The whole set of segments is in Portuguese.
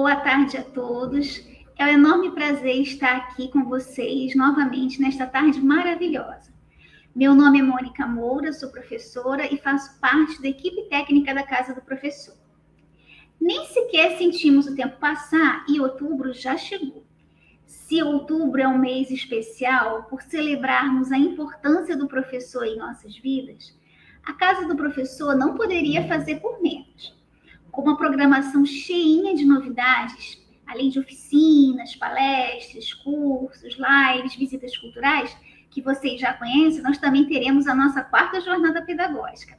Boa tarde a todos. É um enorme prazer estar aqui com vocês novamente nesta tarde maravilhosa. Meu nome é Mônica Moura, sou professora e faço parte da equipe técnica da Casa do Professor. Nem sequer sentimos o tempo passar e outubro já chegou. Se outubro é um mês especial por celebrarmos a importância do professor em nossas vidas, a Casa do Professor não poderia fazer por menos. Com uma programação cheinha de novidades, além de oficinas, palestras, cursos, lives, visitas culturais, que vocês já conhecem, nós também teremos a nossa quarta jornada pedagógica.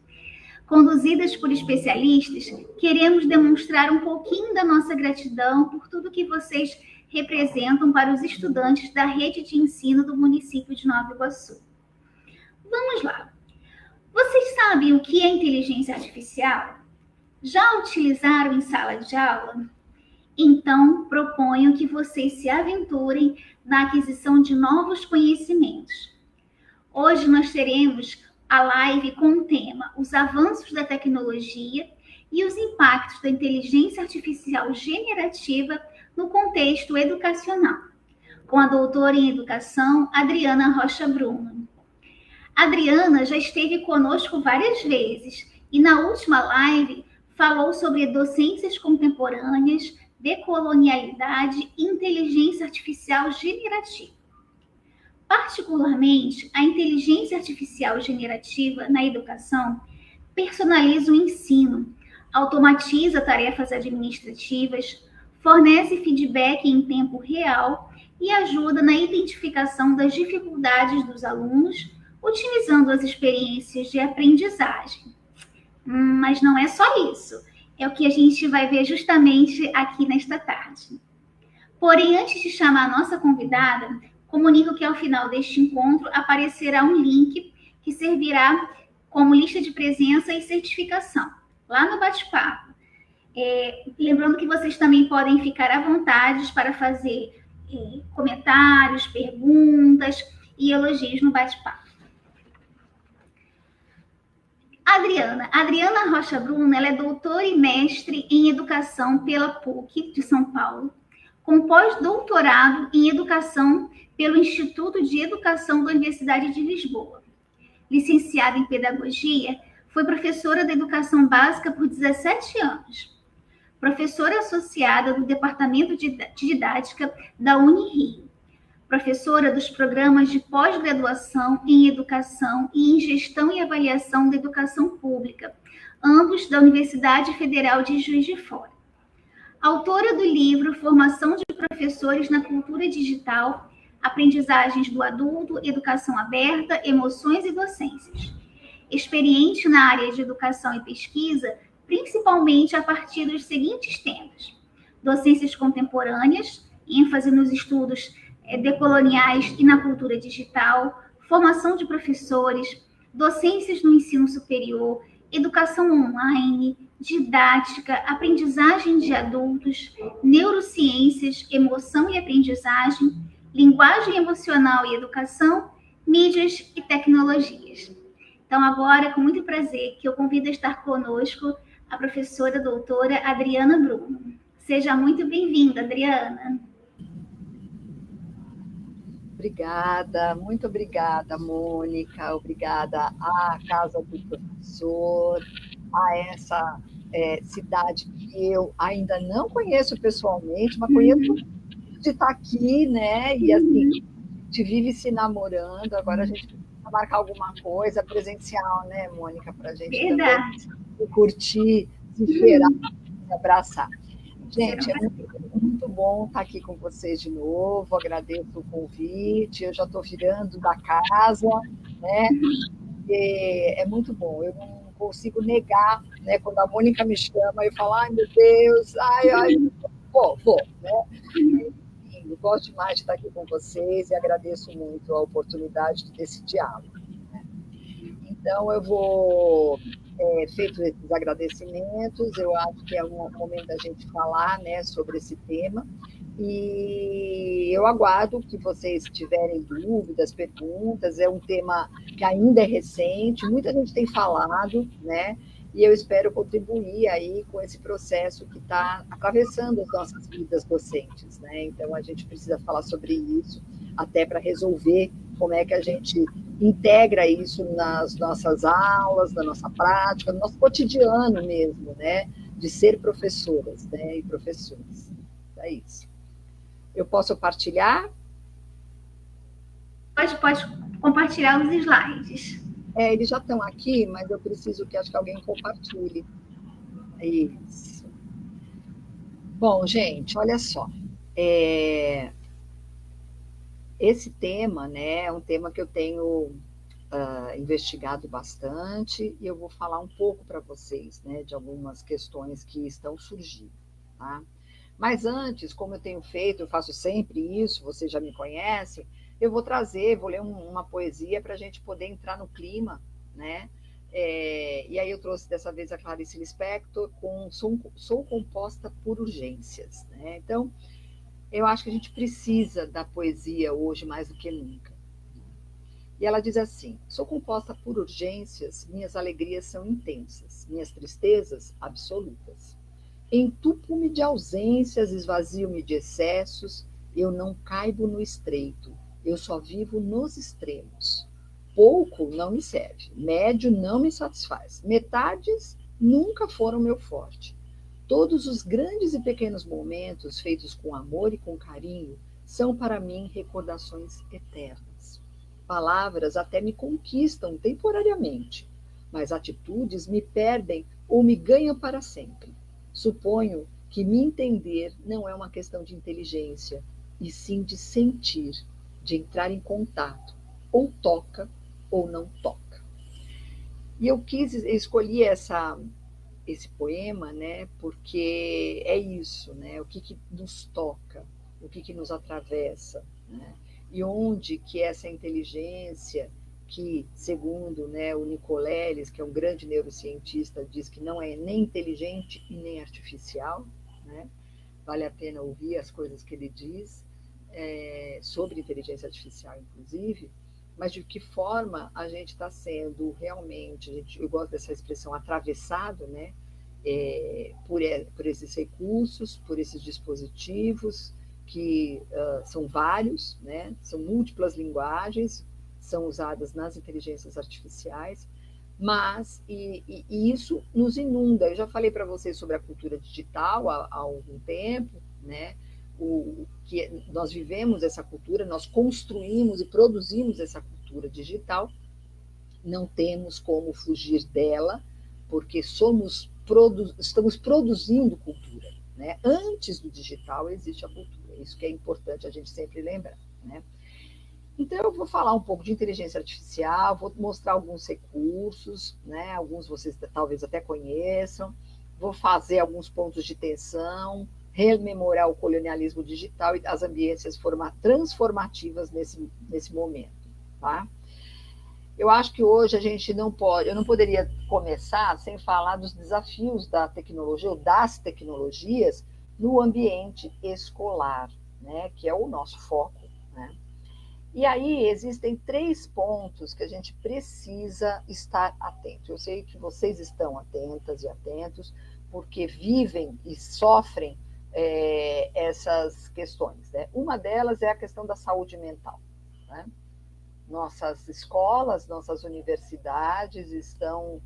Conduzidas por especialistas, queremos demonstrar um pouquinho da nossa gratidão por tudo que vocês representam para os estudantes da rede de ensino do município de Nova Iguaçu. Vamos lá. Vocês sabem o que é inteligência artificial? Já utilizaram em sala de aula? Então, proponho que vocês se aventurem na aquisição de novos conhecimentos. Hoje nós teremos a live com o tema Os avanços da tecnologia e os impactos da inteligência artificial generativa no contexto educacional, com a doutora em educação, Adriana Rocha Bruno. A Adriana já esteve conosco várias vezes e na última live falou sobre docências contemporâneas, decolonialidade e inteligência artificial generativa. Particularmente, a inteligência artificial generativa na educação personaliza o ensino, automatiza tarefas administrativas, fornece feedback em tempo real e ajuda na identificação das dificuldades dos alunos, otimizando as experiências de aprendizagem. Mas não é só isso. É o que a gente vai ver justamente aqui nesta tarde. Porém, antes de chamar a nossa convidada, comunico que ao final deste encontro aparecerá um link que servirá como lista de presença e certificação, lá no bate-papo. Lembrando que vocês também podem ficar à vontade para fazer comentários, perguntas e elogios no bate-papo. Adriana Rocha Bruno, ela é doutora e mestre em educação pela PUC de São Paulo, com pós-doutorado em educação pelo Instituto de Educação da Universidade de Lisboa. Licenciada em pedagogia, foi professora da educação básica por 17 anos. Professora associada do Departamento de Didática da Unirio. Professora dos programas de pós-graduação em Educação e em Gestão e Avaliação da Educação Pública, ambos da Universidade Federal de Juiz de Fora. Autora do livro Formação de Professores na Cultura Digital, Aprendizagens do Adulto, Educação Aberta, Emoções e Docências. Experiente na área de educação e pesquisa, principalmente a partir dos seguintes temas: docências contemporâneas, ênfase nos estudos decoloniais e na cultura digital, formação de professores, docências no ensino superior, educação online, didática, aprendizagem de adultos, neurociências, emoção e aprendizagem, linguagem emocional e educação, mídias e tecnologias. Então, agora, com muito prazer, que eu convido a estar conosco a professora doutora Adriana Bruno. Seja muito bem-vinda, Adriana. Obrigada, muito obrigada, Mônica, obrigada à Casa do Professor, a essa cidade que eu ainda não conheço pessoalmente, mas conheço de estar aqui, né? E assim, a gente vive se namorando, agora a gente precisa marcar alguma coisa presencial, né, Mônica, para a gente Verdade. também curtir, se cheirar, se abraçar. Gente, é muito bom estar aqui com vocês de novo, agradeço o convite, eu já estou virando da casa, né? É muito bom, eu não consigo negar, né? Quando a Mônica me chama, eu falo, ai meu Deus, vou, né? Enfim, eu gosto demais de estar aqui com vocês e agradeço muito a oportunidade desse diálogo, né? Então, eu vou... feito esses agradecimentos, eu acho que é um momento da gente falar, né, sobre esse tema, e eu aguardo que vocês tiverem dúvidas, perguntas, é um tema que ainda é recente, muita gente tem falado, né, e eu espero contribuir aí com esse processo que está atravessando as nossas vidas docentes, né? Então, a gente precisa falar sobre isso, até para resolver como é que a gente integra isso nas nossas aulas, na nossa prática, no nosso cotidiano mesmo, né? De ser professoras, né? E professores. É isso. Eu posso partilhar? Pode compartilhar os slides. Eles já estão aqui, mas eu preciso que acho que alguém compartilhe. Isso. Bom, gente, olha só. Esse tema, né, é um tema que eu tenho investigado bastante e eu vou falar um pouco para vocês, né, de algumas questões que estão surgindo, tá? Mas antes, como eu tenho feito, eu faço sempre isso, vocês já me conhecem, eu vou ler uma poesia para a gente poder entrar no clima, né? E aí eu trouxe dessa vez a Clarice Lispector com Sou Composta por Urgências, né? Então, eu acho que a gente precisa da poesia hoje mais do que nunca. E ela diz assim: sou composta por urgências, minhas alegrias são intensas, minhas tristezas absolutas. Entupo-me de ausências, esvazio-me de excessos, eu não caibo no estreito, eu só vivo nos extremos. Pouco não me serve, médio não me satisfaz, metades nunca foram meu forte. Todos os grandes e pequenos momentos feitos com amor e com carinho são para mim recordações eternas. Palavras até me conquistam temporariamente, mas atitudes me perdem ou me ganham para sempre. Suponho que me entender não é uma questão de inteligência, e sim de sentir, de entrar em contato, ou toca ou não toca. E escolhi esse poema, né, porque é isso, né, o que nos toca, o que nos atravessa, né, e onde que essa inteligência, que segundo, né, o Nicoleles, que é um grande neurocientista, diz que não é nem inteligente e nem artificial, né, vale a pena ouvir as coisas que ele diz, sobre inteligência artificial, inclusive, mas de que forma a gente está sendo realmente, eu gosto dessa expressão, atravessado, né, por esses recursos, por esses dispositivos, que são vários, né, são múltiplas linguagens, são usadas nas inteligências artificiais, mas e isso nos inunda. Eu já falei para vocês sobre a cultura digital há algum tempo, né? Que nós vivemos essa cultura, nós construímos e produzimos essa cultura digital, não temos como fugir dela, porque estamos produzindo cultura, né? Antes do digital existe a cultura, isso que é importante a gente sempre lembrar, né? Então, eu vou falar um pouco de inteligência artificial, vou mostrar alguns recursos, né? Alguns vocês talvez até conheçam, vou fazer alguns pontos de tensão, rememorar o colonialismo digital e as ambiências transformativas nesse momento, tá? Eu acho que hoje a gente não pode, eu não poderia começar sem falar dos desafios da tecnologia ou das tecnologias no ambiente escolar, né? Que é o nosso foco, né? E aí existem 3 pontos que a gente precisa estar atento. Eu sei que vocês estão atentas e atentos, porque vivem e sofrem essas questões, né? Uma delas é a questão da saúde mental, né? Nossas escolas, nossas universidades estão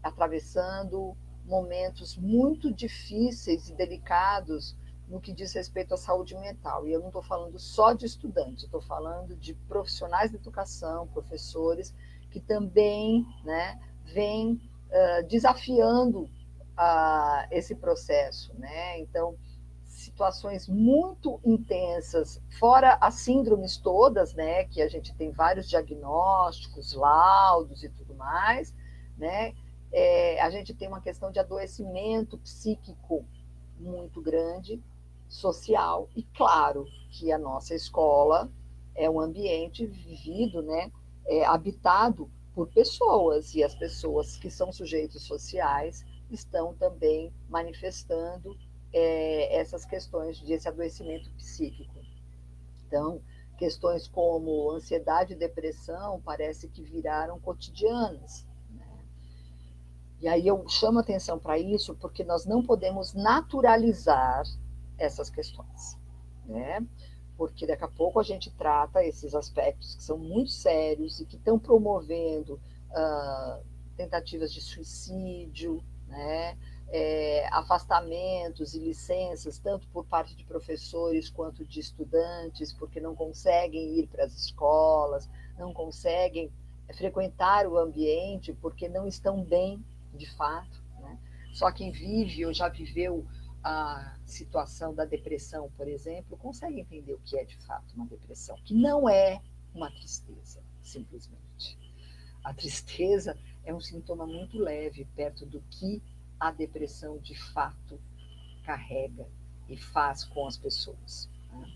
atravessando momentos muito difíceis e delicados no que diz respeito à saúde mental. E eu não estou falando só de estudantes, estou falando de profissionais da educação, professores, que também, né, vêm desafiando esse processo, né? Então, situações muito intensas, fora as síndromes todas, né, que a gente tem vários diagnósticos, laudos e tudo mais, né? A gente tem uma questão de adoecimento psíquico muito grande, social, e claro que a nossa escola é um ambiente vivido, né, habitado por pessoas, e as pessoas que são sujeitos sociais estão também manifestando essas questões desse adoecimento psíquico. Então, questões como ansiedade e depressão parece que viraram cotidianas. E aí eu chamo atenção para isso porque nós não podemos naturalizar essas questões, né? Porque daqui a pouco a gente trata esses aspectos que são muito sérios e que estão promovendo tentativas de suicídio, né? Afastamentos e licenças, tanto por parte de professores quanto de estudantes, porque não conseguem ir para as escolas, não conseguem frequentar o ambiente porque não estão bem, de fato, né? Só quem vive ou já viveu a situação da depressão, por exemplo, consegue entender o que é de fato uma depressão, que não é uma tristeza, simplesmente. A tristeza é um sintoma muito leve perto do que a depressão de fato carrega e faz com as pessoas, né?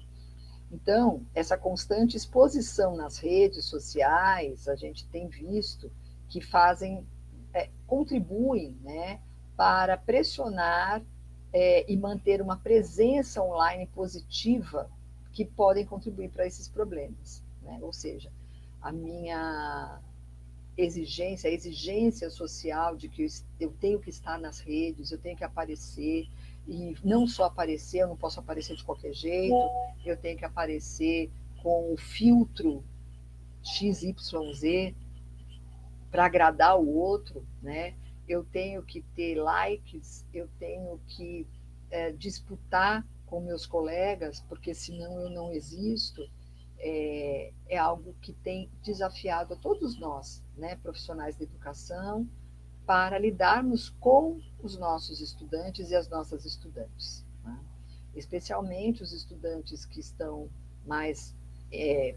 Então, essa constante exposição nas redes sociais, a gente tem visto que contribuem, né, para pressionar e manter uma presença online positiva que podem contribuir para esses problemas, né? Ou seja, a minha exigência, a exigência social de que eu tenho que estar nas redes, eu tenho que aparecer, e não só aparecer, eu não posso aparecer de qualquer jeito, eu tenho que aparecer com o filtro XYZ para agradar o outro, né? Eu tenho que ter likes, eu tenho que disputar com meus colegas, porque senão eu não existo. É algo que tem desafiado a todos nós, né, profissionais da educação, para lidarmos com os nossos estudantes e as nossas estudantes, né? Especialmente os estudantes que estão mais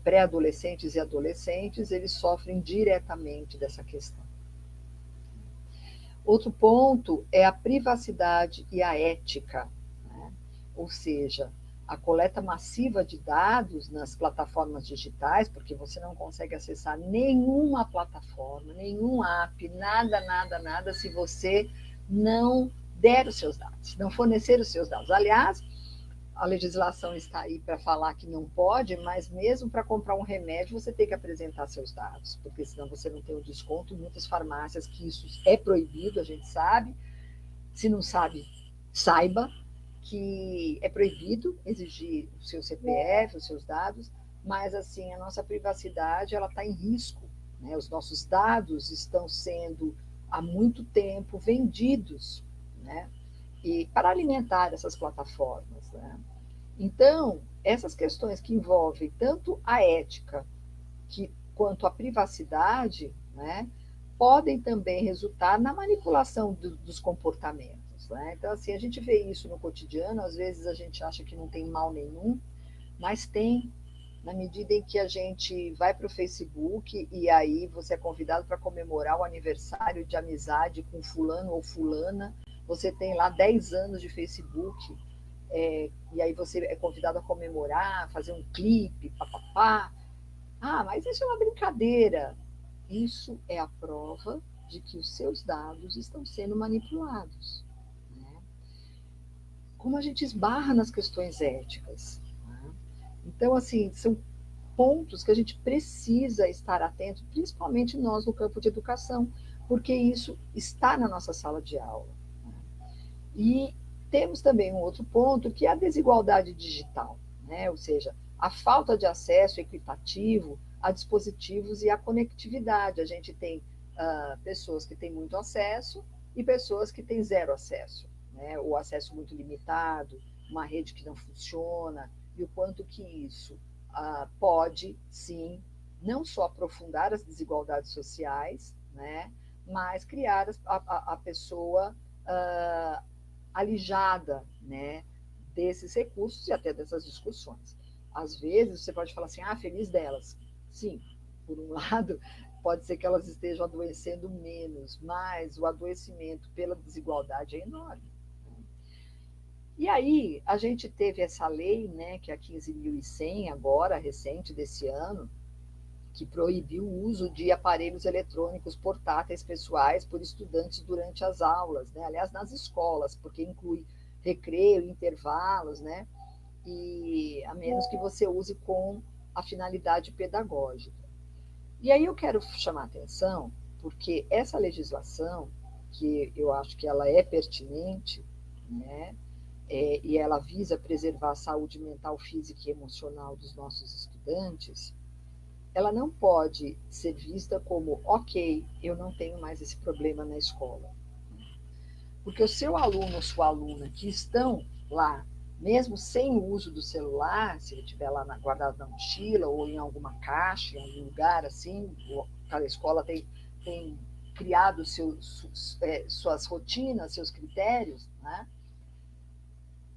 pré-adolescentes e adolescentes, eles sofrem diretamente dessa questão. Outro ponto é a privacidade e a ética, né? Ou seja, a coleta massiva de dados nas plataformas digitais, porque você não consegue acessar nenhuma plataforma, nenhum app, nada, se você não der os seus dados, não fornecer os seus dados. Aliás, a legislação está aí para falar que não pode, mas mesmo para comprar um remédio você tem que apresentar seus dados, porque senão você não tem o desconto. Em muitas farmácias que isso é proibido, a gente sabe. Se não sabe, saiba que é proibido exigir o seu CPF, os seus dados, mas assim, a nossa privacidade ela está em risco, né? Os nossos dados estão sendo há muito tempo vendidos, né? E para alimentar essas plataformas, né? Então, essas questões que envolvem tanto a ética quanto a privacidade, né, podem também resultar na manipulação dos comportamentos, né? Então, assim, a gente vê isso no cotidiano, às vezes a gente acha que não tem mal nenhum, mas tem, na medida em que a gente vai para o Facebook e aí você é convidado para comemorar o aniversário de amizade com fulano ou fulana, você tem lá 10 anos de Facebook, e aí você é convidado a comemorar, fazer um clipe, papapá. Ah, mas isso é uma brincadeira. Isso é a prova de que os seus dados estão sendo manipulados, né? Como a gente esbarra nas questões éticas, né? Então, assim, são pontos que a gente precisa estar atento, principalmente nós no campo de educação, porque isso está na nossa sala de aula, né? E temos também um outro ponto, que é a desigualdade digital, né? Ou seja, a falta de acesso equitativo a dispositivos e a conectividade. A gente tem pessoas que têm muito acesso e pessoas que têm zero acesso, né? O acesso muito limitado, uma rede que não funciona, e o quanto que isso pode, sim, não só aprofundar as desigualdades sociais, né, mas criar a pessoa alijada, né, desses recursos e até dessas discussões. Às vezes você pode falar assim, feliz delas. Sim, por um lado, pode ser que elas estejam adoecendo menos, mas o adoecimento pela desigualdade é enorme. E aí, a gente teve essa lei, né, que é a 15.100, agora, recente desse ano, que proibiu o uso de aparelhos eletrônicos portáteis pessoais por estudantes durante as aulas, né? Aliás, nas escolas, porque inclui recreio, intervalos, né? E a menos que você use com a finalidade pedagógica. E aí eu quero chamar a atenção, porque essa legislação, que eu acho que ela é pertinente, né? E ela visa preservar a saúde mental, física e emocional dos nossos estudantes, ela não pode ser vista como, ok, eu não tenho mais esse problema na escola. Porque o seu aluno ou sua aluna que estão lá, mesmo sem o uso do celular, se ele estiver lá guardado na mochila ou em alguma caixa, em algum lugar assim, cada escola tem criado suas rotinas, seus critérios, né?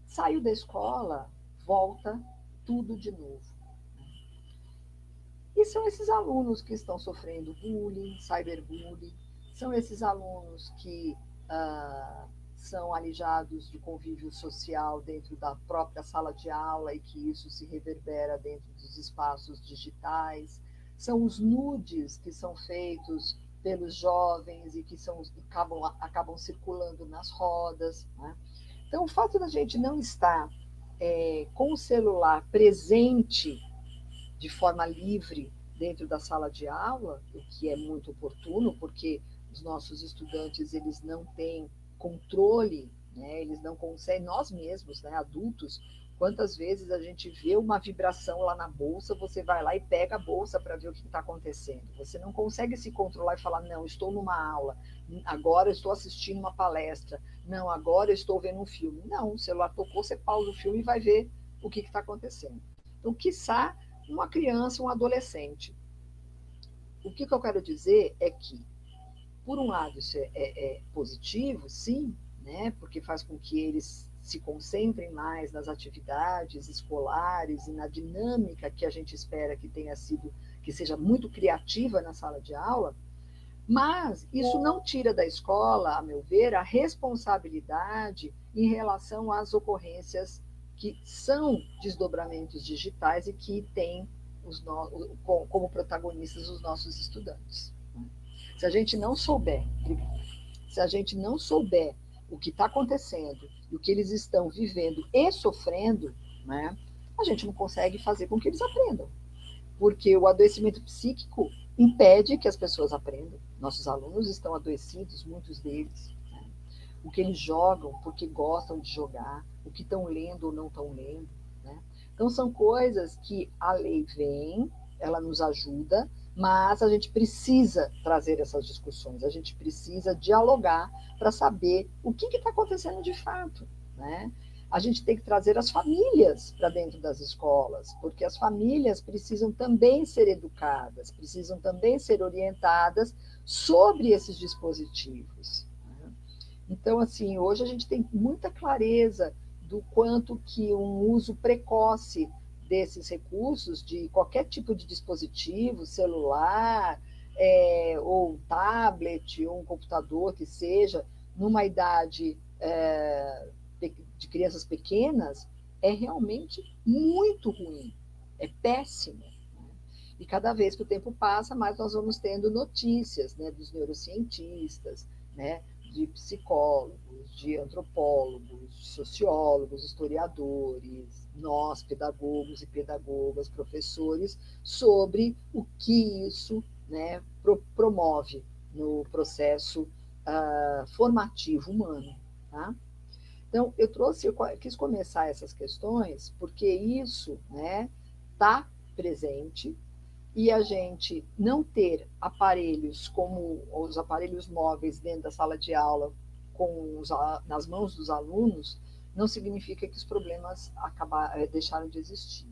Saiu da escola, volta tudo de novo. E são esses alunos que estão sofrendo bullying, cyberbullying, são esses alunos que são alijados de convívio social dentro da própria sala de aula e que isso se reverbera dentro dos espaços digitais, são os nudes que são feitos pelos jovens e que acabam circulando nas rodas, né? Então, o fato da gente não estar com o celular presente de forma livre dentro da sala de aula, o que é muito oportuno, porque os nossos estudantes eles não têm controle, né? Eles não conseguem, nós mesmos, né, adultos, quantas vezes a gente vê uma vibração lá na bolsa, você vai lá e pega a bolsa para ver o que está acontecendo. Você não consegue se controlar e falar, não, estou numa aula, agora estou assistindo uma palestra, não, agora estou vendo um filme. Não, o celular tocou, você pausa o filme e vai ver o que está acontecendo. Então, quiçá uma criança, um adolescente. O que eu quero dizer é que, por um lado, isso é positivo, sim, né? Porque faz com que eles se concentrem mais nas atividades escolares e na dinâmica que a gente espera que seja muito criativa na sala de aula, mas isso não tira da escola, a meu ver, a responsabilidade em relação às ocorrências que são desdobramentos digitais e que têm como protagonistas os nossos estudantes. Se a gente não souber, o que está acontecendo e o que eles estão vivendo e sofrendo, né, a gente não consegue fazer com que eles aprendam. Porque o adoecimento psíquico impede que as pessoas aprendam. Nossos alunos estão adoecidos, muitos deles. Né? O que eles jogam, porque gostam de jogar, o que estão lendo ou não estão lendo. Né? Então, são coisas que a lei vem, ela nos ajuda, mas a gente precisa trazer essas discussões, a gente precisa dialogar para saber o que está acontecendo de fato. Né? A gente tem que trazer as famílias para dentro das escolas, porque as famílias precisam também ser educadas, precisam também ser orientadas sobre esses dispositivos. Né? Então, assim, hoje a gente tem muita clareza do quanto que um uso precoce desses recursos, de qualquer tipo de dispositivo, celular, ou tablet, ou um computador que seja, numa idade de crianças pequenas, é realmente muito ruim, é péssimo. E cada vez que o tempo passa, mais nós vamos tendo notícias, né, dos neurocientistas, né, de psicólogos, de antropólogos, de sociólogos, historiadores, nós, pedagogos e pedagogas, professores, sobre o que isso, né, promove no processo formativo humano. Tá? Então, eu quis começar essas questões porque isso, né, está presente, e a gente não ter aparelhos como os aparelhos móveis dentro da sala de aula nas mãos dos alunos não significa que os problemas deixaram de existir.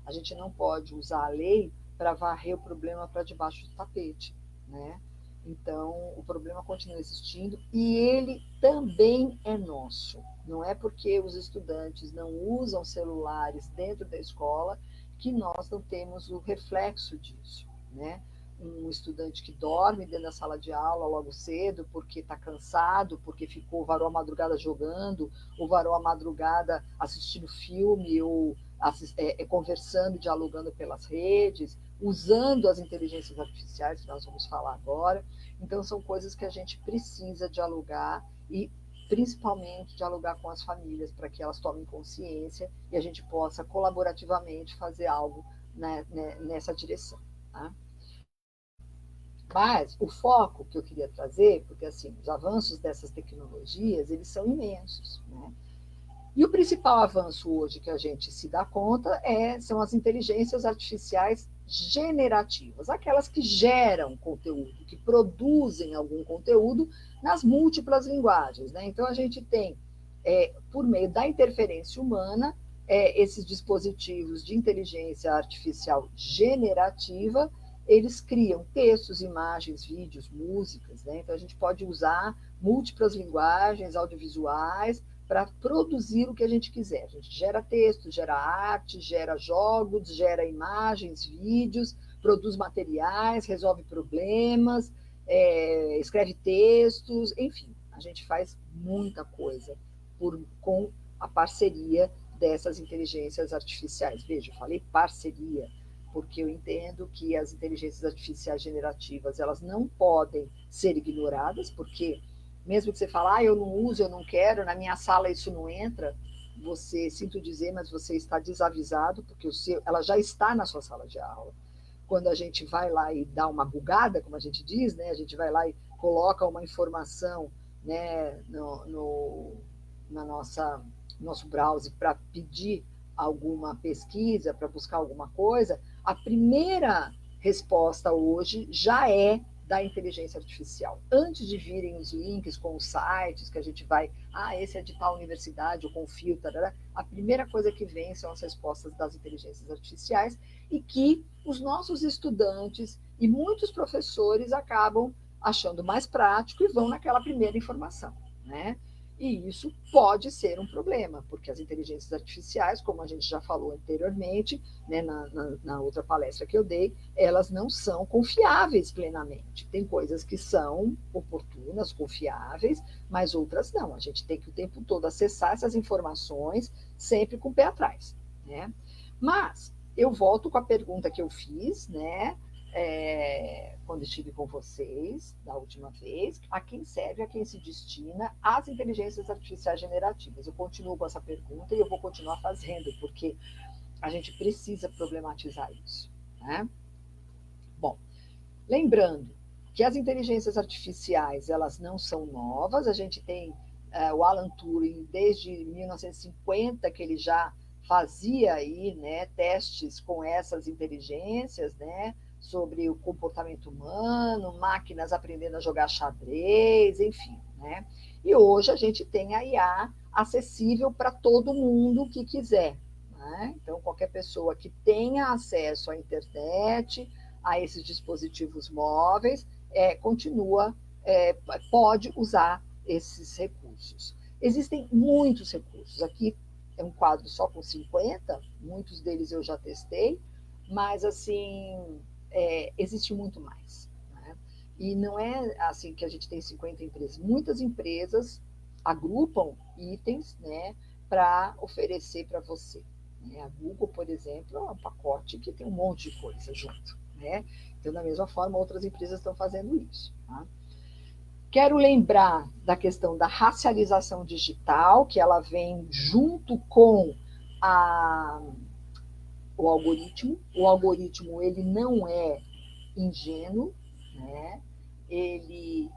A gente não pode usar a lei para varrer o problema para debaixo do tapete, né? Então, o problema continua existindo e ele também é nosso. Não é porque os estudantes não usam celulares dentro da escola que nós não temos o reflexo disso, né? Um estudante que dorme dentro da sala de aula logo cedo porque está cansado, porque varou a madrugada jogando, ou varou a madrugada assistindo filme, ou conversando, dialogando pelas redes, usando as inteligências artificiais, que nós vamos falar agora. Então, são coisas que a gente precisa dialogar e principalmente dialogar com as famílias para que elas tomem consciência e a gente possa colaborativamente fazer algo nessa direção. Tá? Mas o foco que eu queria trazer, porque assim, os avanços dessas tecnologias, eles são imensos, né? E o principal avanço hoje que a gente se dá conta são as inteligências artificiais generativas, aquelas que geram conteúdo, que produzem algum conteúdo nas múltiplas linguagens, né? Então a gente tem, por meio da interferência humana, esses dispositivos de inteligência artificial generativa, eles criam textos, imagens, vídeos, músicas, né? Então a gente pode usar múltiplas linguagens audiovisuais para produzir o que a gente quiser. A gente gera texto, gera arte, gera jogos, gera imagens, vídeos, produz materiais, resolve problemas, escreve textos, enfim, a gente faz muita coisa com a parceria dessas inteligências artificiais. Veja, eu falei parceria, porque eu entendo que as inteligências artificiais generativas, elas não podem ser ignoradas, porque mesmo que você fale, eu não uso, eu não quero, na minha sala isso não entra, você, sinto dizer, mas você está desavisado, porque ela já está na sua sala de aula. Quando a gente vai lá e dá uma bugada, como a gente diz, né, a gente vai lá e coloca uma informação, né, na nosso browser para pedir alguma pesquisa, para buscar alguma coisa, a primeira resposta hoje já é da inteligência artificial. Antes de virem os links com os sites que a gente vai, esse é de tal universidade, eu confio, tarará, a primeira coisa que vem são as respostas das inteligências artificiais e que os nossos estudantes e muitos professores acabam achando mais prático e vão naquela primeira informação, né? E isso pode ser um problema, porque as inteligências artificiais, como a gente já falou anteriormente, né, na outra palestra que eu dei, elas não são confiáveis plenamente. Tem coisas que são oportunas, confiáveis, mas outras não. A gente tem que o tempo todo acessar essas informações, sempre com o pé atrás, né? Mas eu volto com a pergunta que eu fiz, né? Quando estive com vocês, da última vez, a quem serve, a quem se destina as inteligências artificiais generativas? Eu continuo com essa pergunta e eu vou continuar fazendo, porque a gente precisa problematizar isso, né? Bom, lembrando que as inteligências artificiais, elas não são novas, a gente tem o Alan Turing desde 1950, que ele já fazia aí, né, testes com essas inteligências, né, sobre o comportamento humano, máquinas aprendendo a jogar xadrez, enfim, né? E hoje a gente tem a IA acessível para todo mundo que quiser, né? Então, qualquer pessoa que tenha acesso à internet, a esses dispositivos móveis, pode usar esses recursos. Existem muitos recursos. Aqui é um quadro só com 50, muitos deles eu já testei, mas, assim, existe muito mais, né? E não é assim que a gente tem 50 empresas. Muitas empresas agrupam itens, né, para oferecer para você. Né? A Google, por exemplo, é um pacote que tem um monte de coisa junto, né? Então, da mesma forma, outras empresas estão fazendo isso. Tá? Quero lembrar da questão da racialização digital, que ela vem junto com o algoritmo. O algoritmo, ele não é ingênuo, né? Ele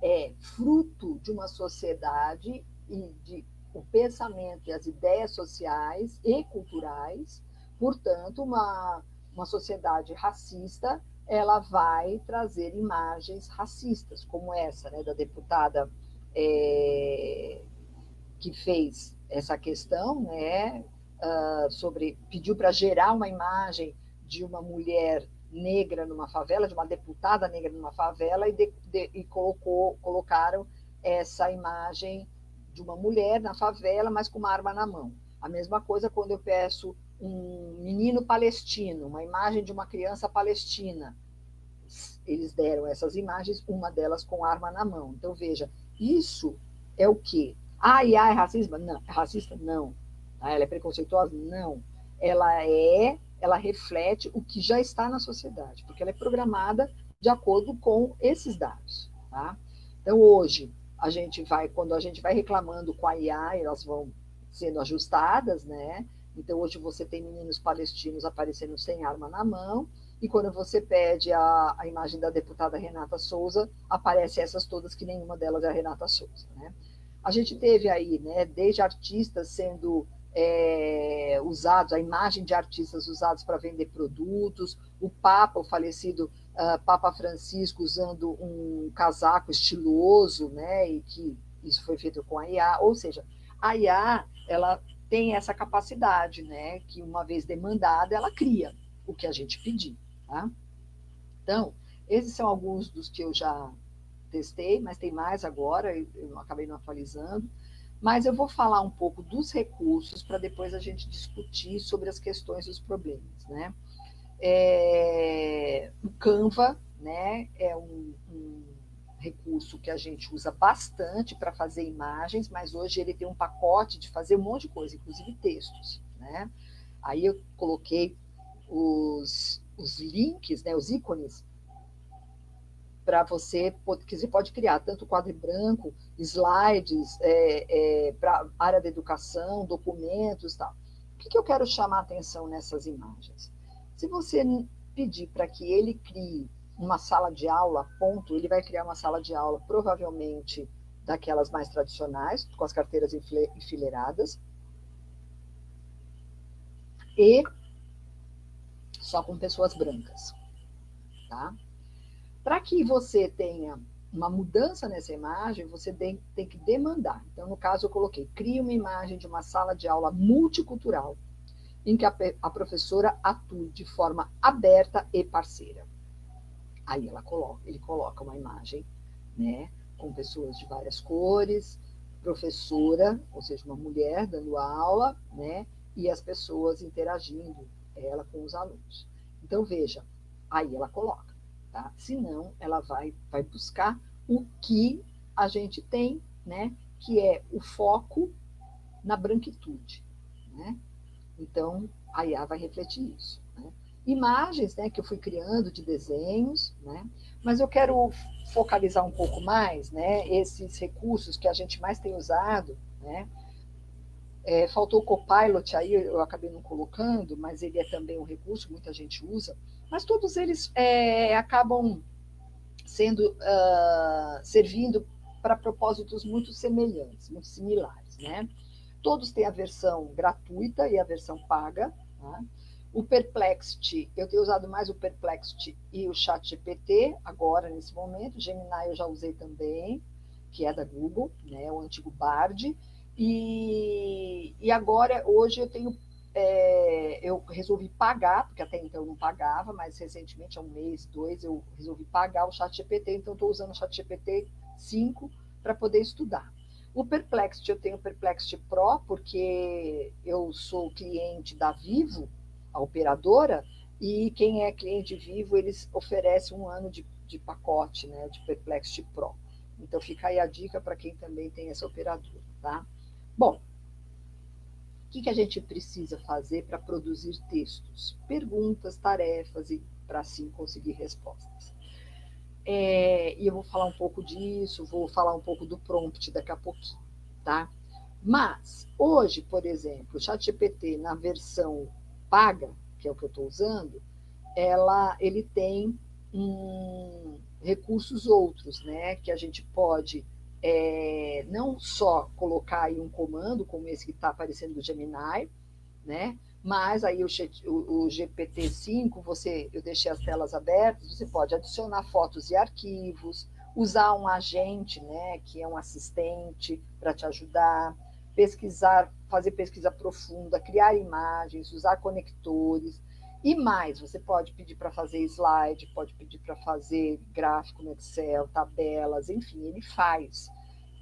é fruto de uma sociedade e de o pensamento e as ideias sociais e culturais. Portanto, uma sociedade racista, ela vai trazer imagens racistas, como essa, né, da deputada que fez essa questão, né, pediu para gerar uma imagem de uma mulher negra numa favela, de uma deputada negra numa favela, e colocaram essa imagem de uma mulher na favela, mas com uma arma na mão. A mesma coisa quando eu peço um menino palestino, uma imagem de uma criança palestina. Eles deram essas imagens, uma delas com arma na mão. Então, veja, isso é o quê? IA é racismo? Não. É racista? Não. Ela é preconceituosa? Não. Ela reflete o que já está na sociedade, porque ela é programada de acordo com esses dados. Tá? Então, hoje, quando a gente vai reclamando com a IA, elas vão sendo ajustadas, né? Então, hoje você tem meninos palestinos aparecendo sem arma na mão, e quando você pede a imagem da deputada Renata Souza, aparece essas todas, que nenhuma delas é a Renata Souza, né? A gente teve aí, né, desde artistas sendo usados, a imagem de artistas usados para vender produtos, o Papa, o falecido Papa Francisco, usando um casaco estiloso, né, e que isso foi feito com a IA, ou seja, a IA, ela tem essa capacidade, né, que uma vez demandada, ela cria o que a gente pedir, tá? Então, esses são alguns dos que eu já testei, mas tem mais agora, eu acabei não atualizando. Mas eu vou falar um pouco dos recursos para depois a gente discutir sobre as questões e os problemas, né? O Canva, né, é um recurso que a gente usa bastante para fazer imagens, mas hoje ele tem um pacote de fazer um monte de coisa, inclusive textos, né? Aí eu coloquei os links, né, os ícones, para você, que você pode criar tanto quadro em branco, slides, para a área da educação, documentos e tal. O que eu quero chamar a atenção nessas imagens? Se você pedir para que ele crie uma sala de aula, ponto, ele vai criar uma sala de aula, provavelmente daquelas mais tradicionais, com as carteiras enfileiradas, e só com pessoas brancas, tá? Para que você tenha uma mudança nessa imagem, você tem que demandar. Então, no caso, eu coloquei, crie uma imagem de uma sala de aula multicultural, em que a professora atue de forma aberta e parceira. Aí ele coloca uma imagem, né, com pessoas de várias cores, professora, ou seja, uma mulher dando aula, né, e as pessoas interagindo, ela com os alunos. Então, veja, aí ela coloca. Tá? Senão, ela vai buscar o que a gente tem, né, que é o foco na branquitude. Né? Então, a IA vai refletir isso. Né? Imagens, né, que eu fui criando de desenhos, né? Mas eu quero focalizar um pouco mais, né, esses recursos que a gente mais tem usado. Né? Faltou o Copilot aí, eu acabei não colocando, mas ele é também um recurso que muita gente usa, mas todos eles acabam sendo servindo para propósitos muito semelhantes, muito similares, né? Todos têm a versão gratuita e a versão paga. Tá? O Perplexity, eu tenho usado mais o Perplexity e o ChatGPT agora, nesse momento. O Gemini eu já usei também, que é da Google, né? O antigo Bard. E agora, hoje, eu resolvi pagar, porque até então eu não pagava, mas recentemente, há um mês, 2, eu resolvi pagar o ChatGPT, então estou usando o ChatGPT 5 para poder estudar. O Perplexity, eu tenho o Perplexity Pro, porque eu sou cliente da Vivo, a operadora, e quem é cliente Vivo, eles oferecem um ano de pacote, né, de Perplexity Pro. Então fica aí a dica para quem também tem essa operadora, tá? Bom, o que a gente precisa fazer para produzir textos? Perguntas, tarefas e para assim conseguir respostas. E eu vou falar um pouco disso, vou falar um pouco do prompt daqui a pouquinho, tá? Mas, hoje, por exemplo, o ChatGPT na versão paga, que é o que eu estou usando, ele tem recursos outros, né? Que a gente pode não só colocar aí um comando, como esse que está aparecendo do Gemini, né? Mas aí o GPT-5, eu deixei as telas abertas, você pode adicionar fotos e arquivos, usar um agente, né, que é um assistente para te ajudar, pesquisar, fazer pesquisa profunda, criar imagens, usar conectores. E mais, você pode pedir para fazer slide, pode pedir para fazer gráfico no Excel, tabelas, enfim, ele faz.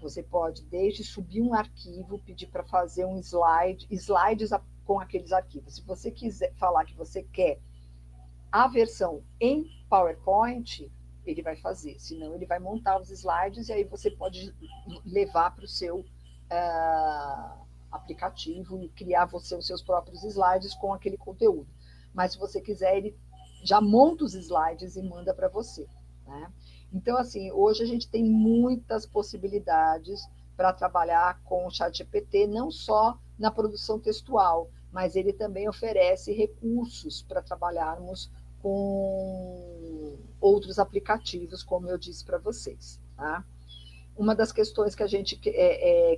Você pode, desde subir um arquivo, pedir para fazer um slides com aqueles arquivos. Se você quiser falar que você quer a versão em PowerPoint, ele vai fazer. Senão, ele vai montar os slides e aí você pode levar para o seu aplicativo e criar os seus próprios slides com aquele conteúdo. Mas se você quiser, ele já monta os slides e manda para você. Né? Então, assim, hoje a gente tem muitas possibilidades para trabalhar com o ChatGPT, não só na produção textual, mas ele também oferece recursos para trabalharmos com outros aplicativos, como eu disse para vocês, tá? Uma das questões que a gente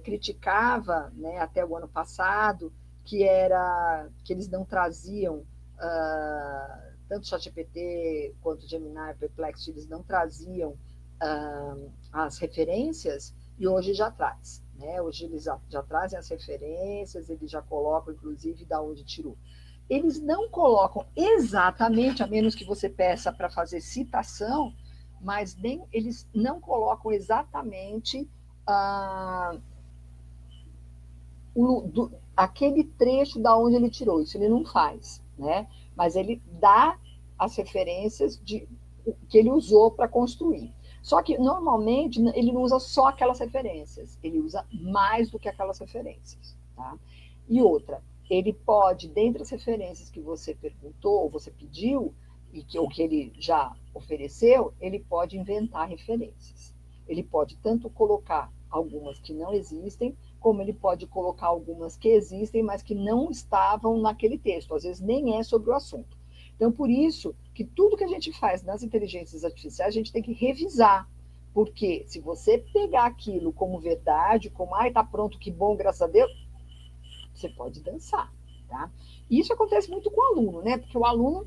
criticava, né, até o ano passado, que era que eles não traziam, tanto o ChatGPT quanto o Gemini, Perplexity, eles não traziam as referências, e hoje já traz. Né? Hoje eles já trazem as referências, eles já colocam, inclusive, de onde tirou. Eles não colocam exatamente, a menos que você peça para fazer citação, mas eles não colocam exatamente aquele trecho da onde ele tirou. Isso ele não faz, né? Mas ele dá as referências que ele usou para construir. Só que, normalmente, ele não usa só aquelas referências, ele usa mais do que aquelas referências. Tá? E outra, ele pode, dentre as referências que você perguntou, ou você pediu, ou que ele já ofereceu, ele pode inventar referências. Ele pode tanto colocar algumas que não existem, como ele pode colocar algumas que existem, mas que não estavam naquele texto, às vezes nem é sobre o assunto. Então, por isso que tudo que a gente faz nas inteligências artificiais, a gente tem que revisar, porque se você pegar aquilo como verdade, como, tá pronto, que bom, graças a Deus, você pode dançar, tá? E isso acontece muito com o aluno, né? Porque o aluno,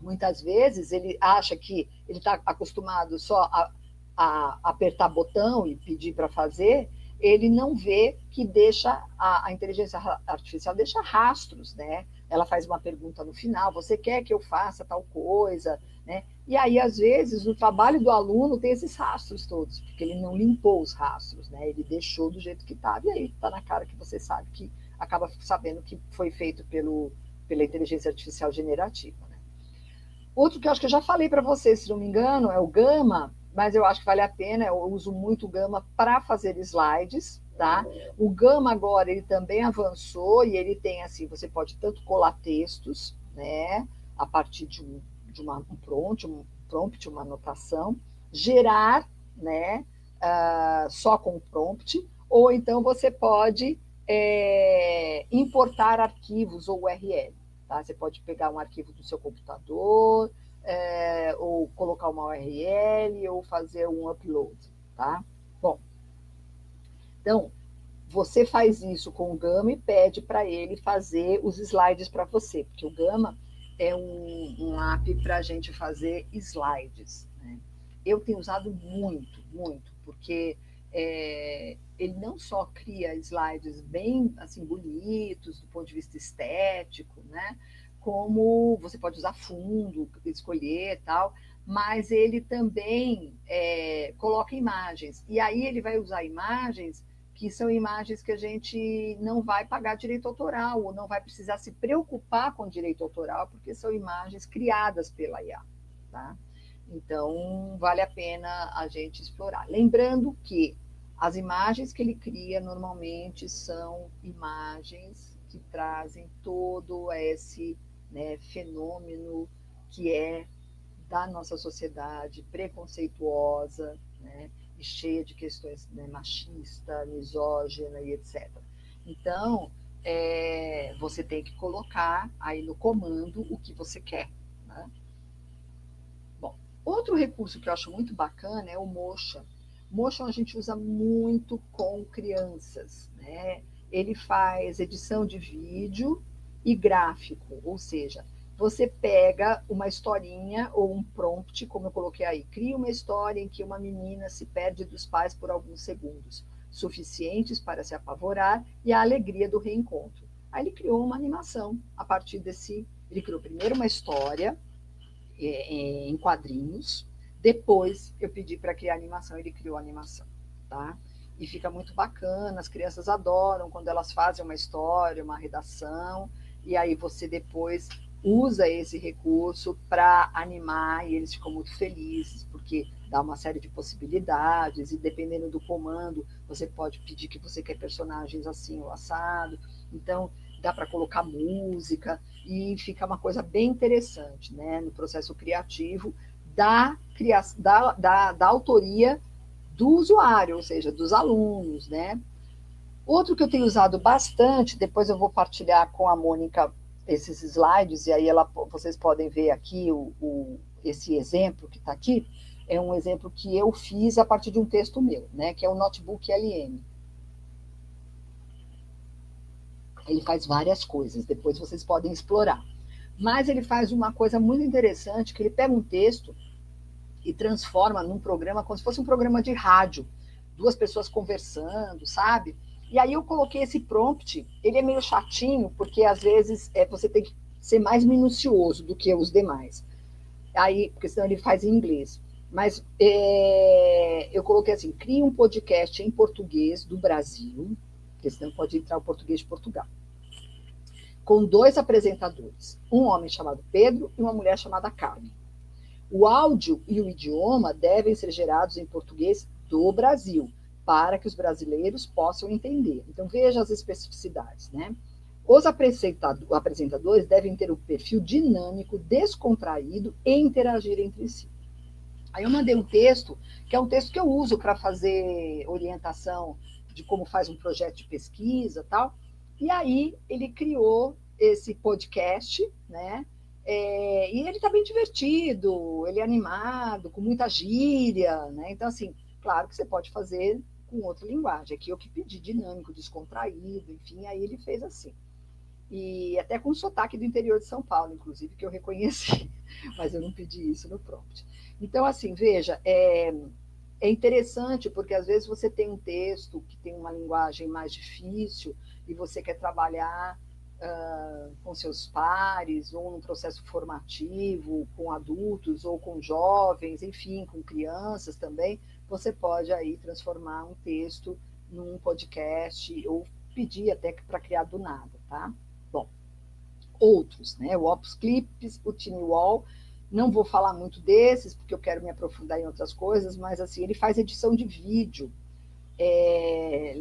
muitas vezes, ele acha que ele está acostumado só a apertar botão e pedir para fazer, ele não vê que a inteligência artificial deixa rastros, né? Ela faz uma pergunta no final, você quer que eu faça tal coisa, né? E aí, às vezes, o trabalho do aluno tem esses rastros todos, porque ele não limpou os rastros, né? Ele deixou do jeito que estava, e aí está na cara que você sabe que acaba sabendo que foi feito pela inteligência artificial generativa. Né? Outro que eu acho que eu já falei para vocês, se não me engano, é o Gama, mas eu acho que vale a pena, eu uso muito o Gama para fazer slides, tá? O Gama agora, ele também avançou e ele tem, assim, você pode tanto colar textos, né, a partir de um prompt, uma anotação, gerar, né, só com o prompt, ou então você pode importar arquivos ou URL. Tá? Você pode pegar um arquivo do seu computador, ou colocar uma URL, ou fazer um upload. Tá? Bom, então, você faz isso com o Gama e pede para ele fazer os slides para você, porque o Gama é um app para a gente fazer slides. Né? Eu tenho usado muito, muito, porque ele não só cria slides bem assim, bonitos do ponto de vista estético, né? Como você pode usar fundo, escolher tal, mas ele também coloca imagens. E aí ele vai usar imagens que são imagens que a gente não vai pagar direito autoral, ou não vai precisar se preocupar com direito autoral, porque são imagens criadas pela IA. Tá? Então, vale a pena a gente explorar. Lembrando que as imagens que ele cria normalmente são imagens que trazem todo esse fenômeno que é da nossa sociedade preconceituosa, né, e cheia de questões machista, misógina e etc. Então, você tem que colocar aí no comando o que você quer. Né? Bom, outro recurso que eu acho muito bacana é o Motion. Motion a gente usa muito com crianças, né? Ele faz edição de vídeo e gráfico, ou seja, você pega uma historinha ou um prompt, como eu coloquei aí, cria uma história em que uma menina se perde dos pais por alguns segundos, suficientes para se apavorar e a alegria do reencontro. Aí ele criou uma animação a partir ele criou primeiro uma história em quadrinhos, depois eu pedi para criar animação, ele criou a animação, tá? E fica muito bacana, as crianças adoram quando elas fazem uma história, uma redação, e aí você depois usa esse recurso para animar e eles ficam muito felizes, porque dá uma série de possibilidades e dependendo do comando, você pode pedir que você quer personagens assim ou assado, então dá para colocar música e fica uma coisa bem interessante, né, no processo criativo da autoria do usuário, ou seja, dos alunos, né. Outro que eu tenho usado bastante, depois eu vou partilhar com a Mônica esses slides, e aí vocês podem ver aqui esse exemplo que está aqui, é um exemplo que eu fiz a partir de um texto meu, né, que é o Notebook LM. Ele faz várias coisas, depois vocês podem explorar. Mas ele faz uma coisa muito interessante, que ele pega um texto e transforma num programa, como se fosse um programa de rádio, 2 pessoas conversando, sabe? E aí eu coloquei esse prompt, ele é meio chatinho, porque às vezes você tem que ser mais minucioso do que os demais. Aí, porque senão ele faz em inglês. Mas eu coloquei assim, crie um podcast em português do Brasil, porque senão pode entrar o português de Portugal, com 2 apresentadores, um homem chamado Pedro e uma mulher chamada Carmen. O áudio e o idioma devem ser gerados em português do Brasil, para que os brasileiros possam entender. Então, veja as especificidades, né? Os apresentadores devem ter um perfil dinâmico, descontraído e interagir entre si. Aí eu mandei um texto, que é um texto que eu uso para fazer orientação de como faz um projeto de pesquisa e tal. E aí ele criou esse podcast, né? E ele está bem divertido, ele é animado, com muita gíria, né? Então, assim, claro que você pode fazer com outra linguagem. Aqui eu que pedi dinâmico, descontraído, enfim, aí ele fez assim. E até com sotaque do interior de São Paulo, inclusive, que eu reconheci, mas eu não pedi isso no prompt. Então, assim, veja, é interessante porque às vezes você tem um texto que tem uma linguagem mais difícil e você quer trabalhar com seus pares, ou num processo formativo, com adultos, ou com jovens, enfim, com crianças também, você pode aí transformar um texto num podcast, ou pedir até para criar do nada, tá? Bom, outros, né? O Opus Clips, o TinyWall, não vou falar muito desses, porque eu quero me aprofundar em outras coisas, mas assim, ele faz edição de vídeo,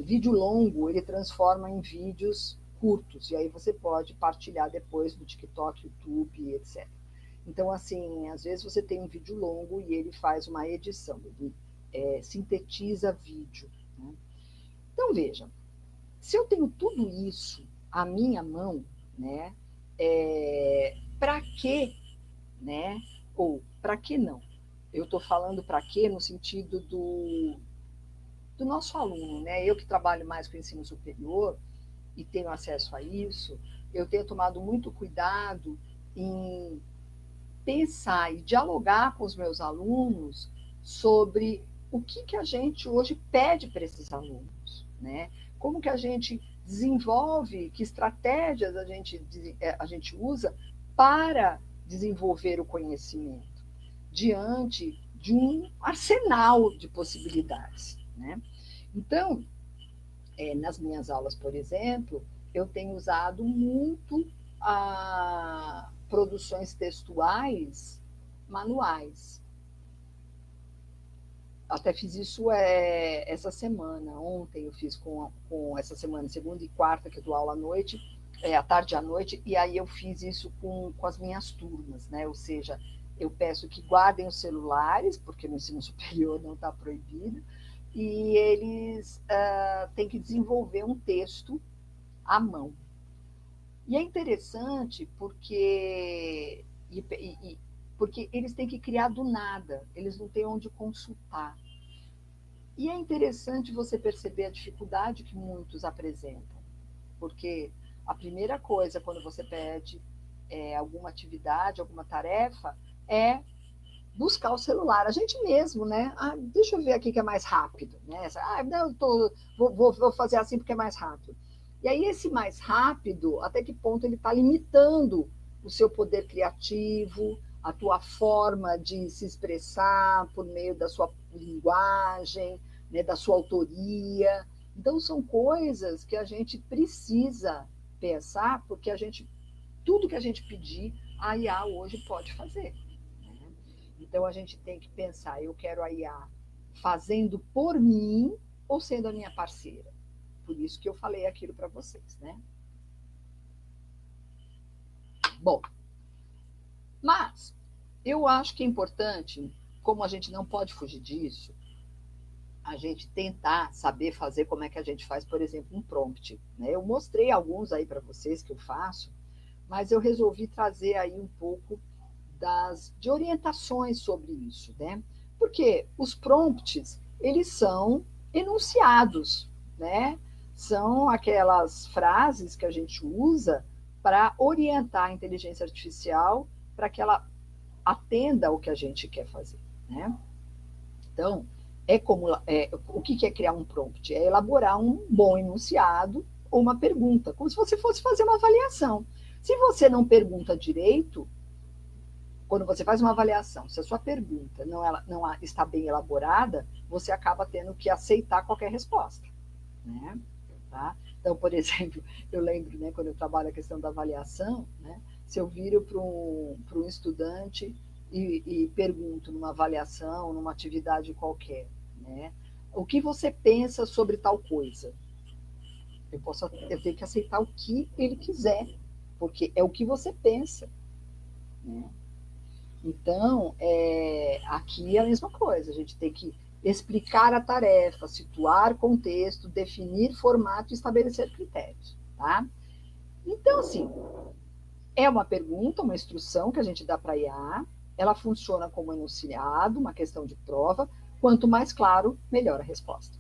vídeo longo, ele transforma em vídeos curtos, e aí você pode partilhar depois no TikTok, YouTube, etc. Então, assim, às vezes você tem um vídeo longo e ele faz uma edição, ele sintetiza vídeo, né? Então, veja, se eu tenho tudo isso à minha mão, né, para quê, né? Ou para que não? Eu estou falando para quê no sentido do nosso aluno, né? Eu que trabalho mais com ensino superior e tenho acesso a isso, eu tenho tomado muito cuidado em pensar e dialogar com os meus alunos sobre o que a gente hoje pede para esses alunos, né? Como que a gente desenvolve, que estratégias a gente usa para desenvolver o conhecimento diante de um arsenal de possibilidades, né? Então, nas minhas aulas, por exemplo, eu tenho usado muito produções textuais manuais. Até fiz isso essa semana. Ontem eu fiz com essa semana, segunda e quarta, que eu dou aula à noite, à tarde e à noite, e aí eu fiz isso com as minhas turmas, né? Ou seja, eu peço que guardem os celulares, porque no ensino superior não está proibido, e eles têm que desenvolver um texto à mão. E é interessante porque eles têm que criar do nada, eles não têm onde consultar. E é interessante você perceber a dificuldade que muitos apresentam, porque a primeira coisa quando você pede alguma atividade, alguma tarefa, é buscar o celular. A gente mesmo, né? Deixa eu ver aqui que é mais rápido, né? Não, vou fazer assim porque é mais rápido. E aí esse mais rápido, até que ponto ele está limitando o seu poder criativo, a tua forma de se expressar por meio da sua linguagem, né, da sua autoria. Então são coisas que a gente precisa pensar, porque tudo que a gente pedir, a IA hoje pode fazer. Então, a gente tem que pensar, eu quero a IA fazendo por mim ou sendo a minha parceira. Por isso que eu falei aquilo para vocês, né? Bom, mas eu acho que é importante, como a gente não pode fugir disso, a gente tentar saber fazer como é que a gente faz, por exemplo, um prompt, né? Eu mostrei alguns aí para vocês que eu faço, mas eu resolvi trazer aí um pouco de orientações sobre isso, né? Porque os prompts, eles são enunciados, né? São aquelas frases que a gente usa para orientar a inteligência artificial para que ela atenda ao que a gente quer fazer, né? Então, o que é criar um prompt? É elaborar um bom enunciado ou uma pergunta, como se você fosse fazer uma avaliação. Se você não pergunta direito, quando você faz uma avaliação, se a sua pergunta não está bem elaborada, você acaba tendo que aceitar qualquer resposta, né? Tá? Então, por exemplo, eu lembro, né, quando eu trabalho a questão da avaliação, né, se eu viro para um estudante e pergunto numa avaliação, numa atividade qualquer, né, o que você pensa sobre tal coisa? Eu tenho que aceitar o que ele quiser, porque é o que você pensa, né? Então, aqui é a mesma coisa, a gente tem que explicar a tarefa, situar contexto, definir formato e estabelecer critérios, tá? Então, assim, é uma pergunta, uma instrução que a gente dá para a IA, ela funciona como enunciado, uma questão de prova, quanto mais claro, melhor a resposta,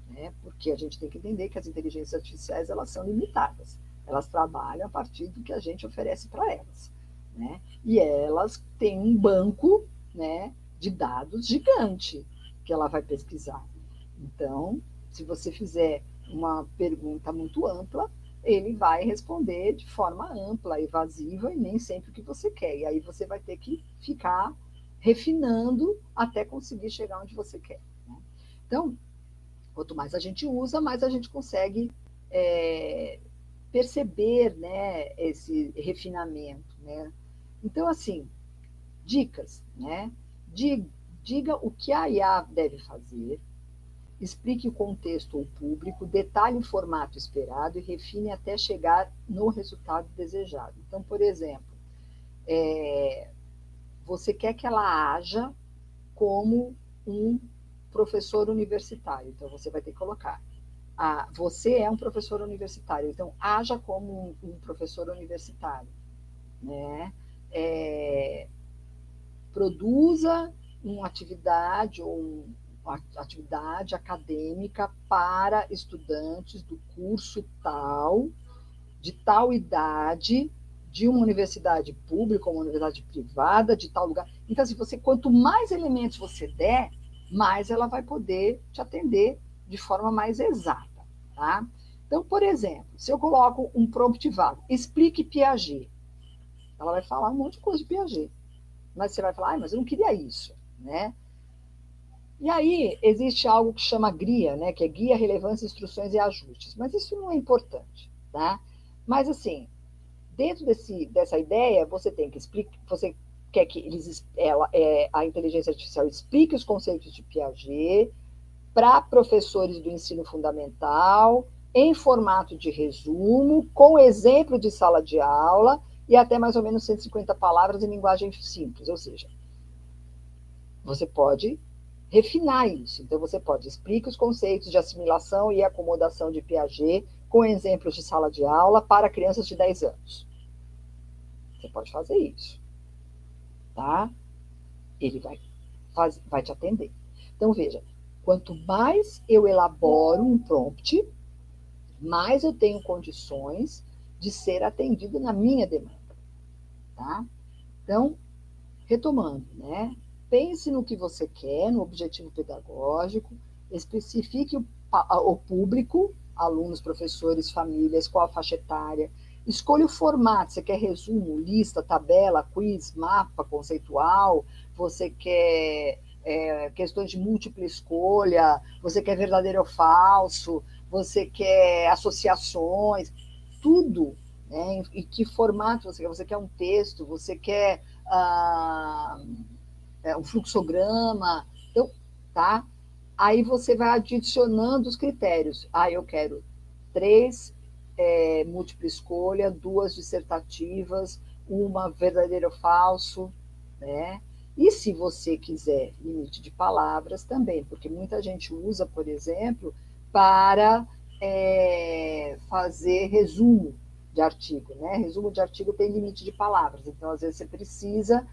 né? Porque a gente tem que entender que as inteligências artificiais, elas são limitadas, elas trabalham a partir do que a gente oferece para elas, né? E elas têm um banco, né, de dados gigante que ela vai pesquisar. Então, se você fizer uma pergunta muito ampla, ele vai responder de forma ampla, evasiva e nem sempre o que você quer. E aí você vai ter que ficar refinando até conseguir chegar onde você quer, né? Então, quanto mais a gente usa, mais a gente consegue perceber, né, esse refinamento, né? Então, assim, dicas, né? Diga o que a IA deve fazer, explique o contexto ou público, detalhe o formato esperado e refine até chegar no resultado desejado. Então, por exemplo, você quer que ela haja como um professor universitário, então você vai ter que colocar. Você é um professor universitário, então haja como um professor universitário, né? Produza uma atividade ou uma atividade acadêmica para estudantes do curso tal, de tal idade, de uma universidade pública ou uma universidade privada, de tal lugar. Então, assim, quanto mais elementos você der, mais ela vai poder te atender de forma mais exata, tá? Então, por exemplo, se eu coloco um prompt vago, explique Piaget, ela vai falar um monte de coisa de Piaget. Mas você vai falar, mas eu não queria isso, né? E aí existe algo que chama GRIA, né? Que é Guia, Relevância, Instruções e Ajustes. Mas isso não é importante, tá? Mas, assim, dentro dessa ideia, você tem que explicar, você quer que a inteligência artificial explique os conceitos de Piaget para professores do ensino fundamental, em formato de resumo, com exemplo de sala de aula, e até mais ou menos 150 palavras em linguagem simples, ou seja, você pode refinar isso. Então, você pode explicar os conceitos de assimilação e acomodação de Piaget com exemplos de sala de aula para crianças de 10 anos. Você pode fazer isso, tá? Ele vai te atender. Então, veja, quanto mais eu elaboro um prompt, mais eu tenho condições de ser atendido na minha demanda, tá? Então, retomando, né? Pense no que você quer, no objetivo pedagógico, especifique o público, alunos, professores, famílias, qual a faixa etária, escolha o formato, você quer resumo, lista, tabela, quiz, mapa conceitual, você quer questões de múltipla escolha, você quer verdadeiro ou falso, você quer associações, tudo, né? E que formato você quer? Você quer um texto, você quer um fluxograma, então, tá? Aí você vai adicionando os critérios. Eu quero 3 múltipla escolha, 2 dissertativas, uma verdadeiro ou falso, né? E se você quiser limite de palavras também, porque muita gente usa, por exemplo, para fazer resumo, de artigo, né? Resumo de artigo tem limite de palavras, então às vezes você precisa,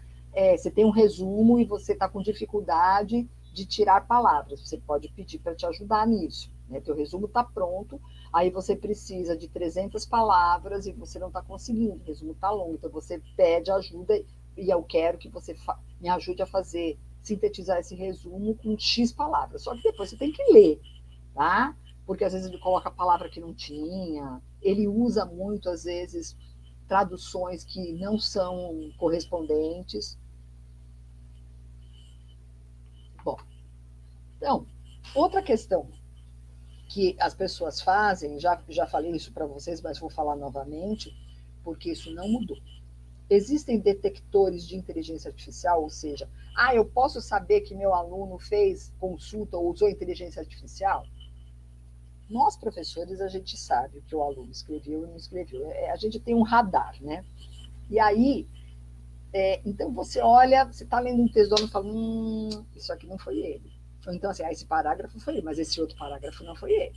você tem um resumo e você está com dificuldade de tirar palavras, você pode pedir para te ajudar nisso, né? Teu resumo está pronto, aí você precisa de 300 palavras e você não está conseguindo, o resumo está longo, então você pede ajuda e eu quero que você me ajude a fazer, sintetizar esse resumo com X palavras, só que depois você tem que ler, tá? Porque às vezes ele coloca a palavra que não tinha, ele usa muito, às vezes, traduções que não são correspondentes. Bom, então, outra questão que as pessoas fazem, já falei isso para vocês, mas vou falar novamente, porque isso não mudou. Existem detectores de inteligência artificial, ou seja, eu posso saber que meu aluno fez consulta ou usou inteligência artificial? Nós, professores, a gente sabe o que o aluno escreveu e não escreveu. A gente tem um radar, né? E aí, então você olha, você está lendo um texto do aluno e fala, isso aqui não foi ele. Ou então, assim, esse parágrafo foi ele, mas esse outro parágrafo não foi ele.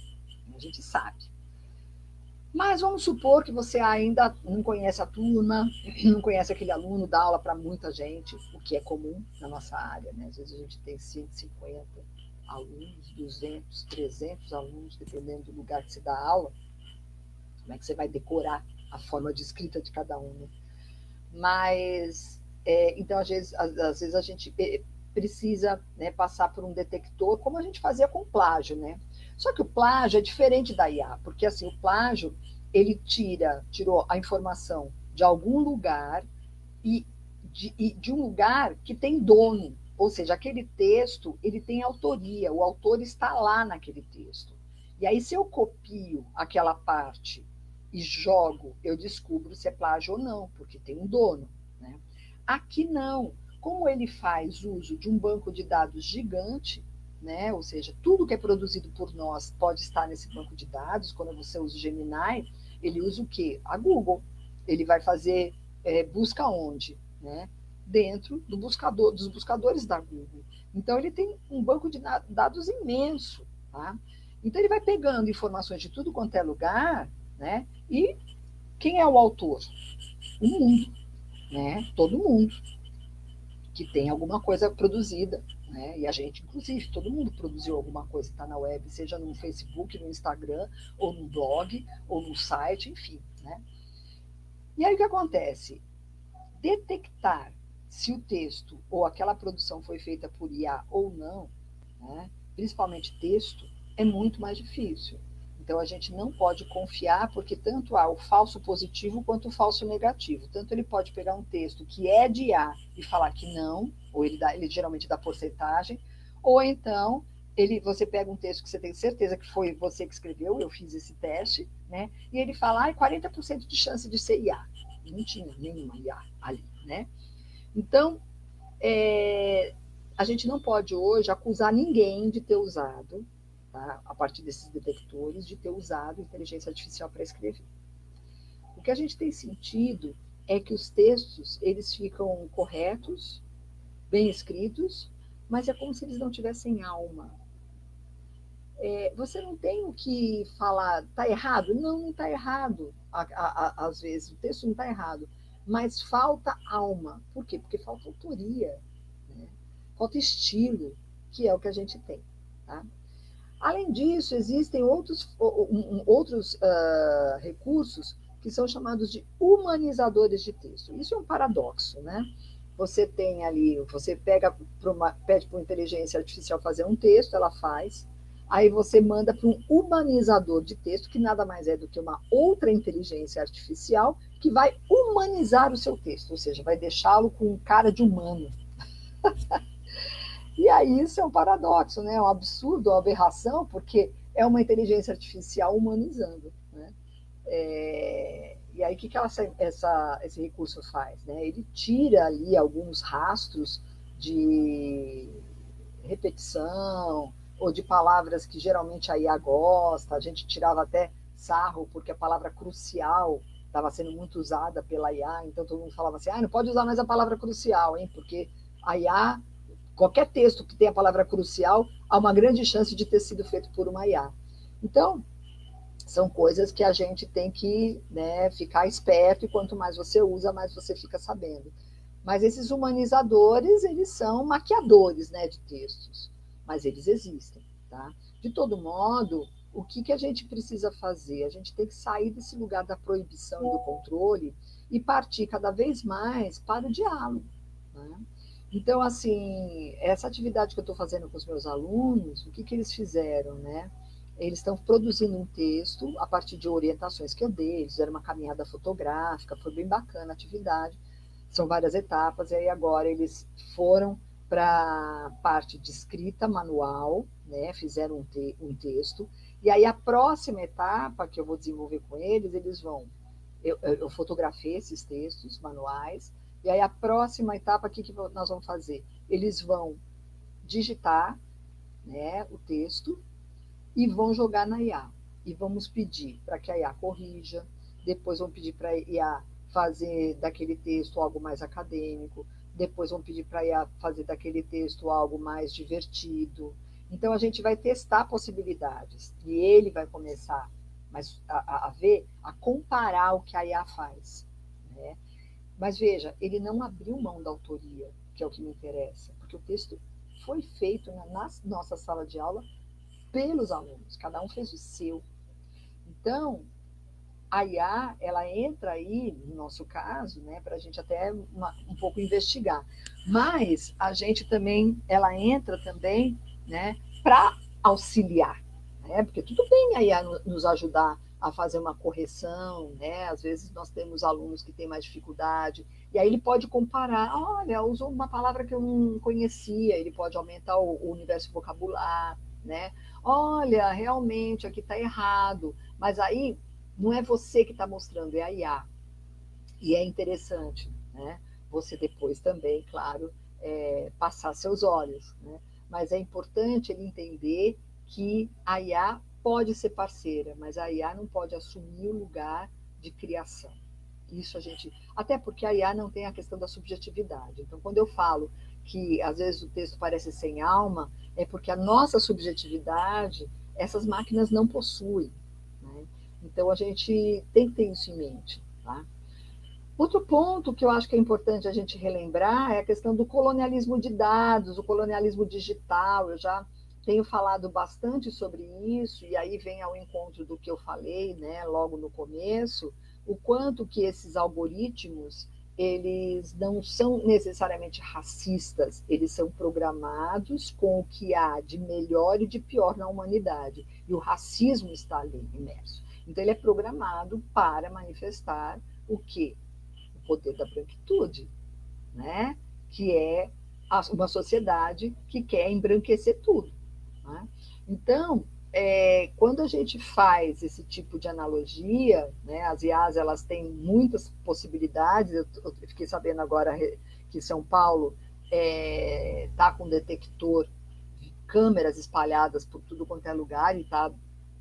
A gente sabe. Mas vamos supor que você ainda não conhece a turma, não conhece aquele aluno, dá aula para muita gente, o que é comum na nossa área, né? Às vezes a gente tem 150 alunos, 200, 300 alunos, dependendo do lugar que você dá aula. Como é que você vai decorar a forma de escrita de cada um, né? Mas, então, às vezes a gente precisa, né, passar por um detector, como a gente fazia com plágio, né? Só que o plágio é diferente da IA, porque assim, o plágio, ele tirou a informação de algum lugar e de um lugar que tem dono, ou seja, aquele texto, ele tem autoria, o autor está lá naquele texto. E aí, se eu copio aquela parte e jogo, eu descubro se é plágio ou não, porque tem um dono, né? Aqui não. Como ele faz uso de um banco de dados gigante, né? Ou seja, tudo que é produzido por nós pode estar nesse banco de dados. Quando você usa o Gemini, ele usa o quê? A Google. Ele vai fazer busca onde? Né? Dentro do buscador, dos buscadores da Google. Então, ele tem um banco de dados imenso. Tá? Então, ele vai pegando informações de tudo quanto é lugar, né? E quem é o autor? O mundo, né? Todo mundo que tem alguma coisa produzida, né? E a gente, inclusive, todo mundo produziu alguma coisa que está na web, seja no Facebook, no Instagram, ou no blog, ou no site, enfim, né? E aí o que acontece? Detectar se o texto ou aquela produção foi feita por IA ou não, né? Principalmente texto, é muito mais difícil. Então, a gente não pode confiar, porque tanto há o falso positivo quanto o falso negativo. Tanto ele pode pegar um texto que é de A e falar que não, ou ele geralmente dá porcentagem, ou então você pega um texto que você tem certeza que foi você que escreveu, eu fiz esse teste, né? E ele fala, 40% de chance de ser IA. Não tinha nenhuma IA ali, né? Então, a gente não pode hoje acusar ninguém de ter usado, tá, a partir desses detectores, de ter usado inteligência artificial para escrever. O que a gente tem sentido é que os textos, eles ficam corretos, bem escritos, mas é como se eles não tivessem alma. Você não tem o que falar, está errado? Não está errado. Às vezes, o texto não está errado, mas falta alma. Por quê? Porque falta autoria, né? Falta estilo, que é o que a gente tem. Tá? Além disso, existem outros recursos que são chamados de humanizadores de texto. Isso é um paradoxo, né? Você tem ali, você pede para uma inteligência artificial fazer um texto, ela faz, aí você manda para um humanizador de texto, que nada mais é do que uma outra inteligência artificial que vai humanizar o seu texto, ou seja, vai deixá-lo com cara de humano. E aí isso é um paradoxo, né? É um absurdo, uma aberração, porque é uma inteligência artificial humanizando. Né? E aí o que esse recurso faz? Né? Ele tira ali alguns rastros de repetição ou de palavras que geralmente a IA gosta. A gente tirava até sarro porque a palavra crucial estava sendo muito usada pela IA, então todo mundo falava assim, não pode usar mais a palavra crucial, hein? Porque a IA... Qualquer texto que tenha a palavra crucial, há uma grande chance de ter sido feito por uma IA. Então, São coisas que a gente tem que, né, ficar esperto, e quanto mais você usa, mais você fica sabendo. Mas esses humanizadores, eles são maquiadores, né, de textos, mas eles existem, tá? De todo modo, o que a gente precisa fazer? A gente tem que sair desse lugar da proibição e do controle e partir cada vez mais para o diálogo, né? Então, assim, essa atividade que eu estou fazendo com os meus alunos, o que eles fizeram, né? Eles estão produzindo um texto a partir de orientações que eu dei, eles fizeram uma caminhada fotográfica, foi bem bacana a atividade, são várias etapas, e aí agora eles foram para a parte de escrita manual, né? Fizeram um texto, e aí a próxima etapa que eu vou desenvolver com eles, eles vão... Eu fotografei esses textos manuais, e aí a próxima etapa, o que nós vamos fazer? Eles vão digitar, né, o texto e vão jogar na IA. E vamos pedir para que a IA corrija, depois vamos pedir para a IA fazer daquele texto algo mais acadêmico, depois vamos pedir para a IA fazer daquele texto algo mais divertido. Então, a gente vai testar possibilidades, e ele vai começar a ver, a comparar o que a IA faz, né? Mas veja, ele não abriu mão da autoria, que é o que me interessa, porque o texto foi feito na nossa sala de aula pelos alunos, cada um fez o seu. Então, a IA, ela entra aí, no nosso caso, né, para a gente até um pouco investigar, mas a gente também, ela entra também, né, para auxiliar, né, porque tudo bem a IA nos ajudar a fazer uma correção, né? Às vezes nós temos alunos que têm mais dificuldade, e aí ele pode comparar, olha, usou uma palavra que eu não conhecia, ele pode aumentar o universo vocabular, né? Olha, realmente aqui está errado, mas aí não é você que está mostrando, é a IA. E é interessante, né? Você depois também, claro, passar seus olhos, né? Mas é importante ele entender que a IA pode ser parceira, mas a IA não pode assumir o lugar de criação. Isso a gente... Até porque a IA não tem a questão da subjetividade. Então, quando eu falo que às vezes o texto parece sem alma, é porque a nossa subjetividade, essas máquinas não possuem, né? Então, a gente tem que ter isso em mente, tá? Outro ponto que eu acho que é importante a gente relembrar é a questão do colonialismo de dados, o colonialismo digital. Eu já tenho falado bastante sobre isso, e aí vem ao encontro do que eu falei, né, logo no começo, o quanto que esses algoritmos, eles não são necessariamente racistas, eles são programados com o que há de melhor e de pior na humanidade, e o racismo está ali imerso. Então, ele é programado para manifestar o quê? O poder da branquitude, né? Que é uma sociedade que quer embranquecer tudo, né? Então, quando a gente faz esse tipo de analogia, né, as IAs, elas têm muitas possibilidades. Eu fiquei sabendo agora que São Paulo está com detector de câmeras espalhadas por tudo quanto é lugar, e está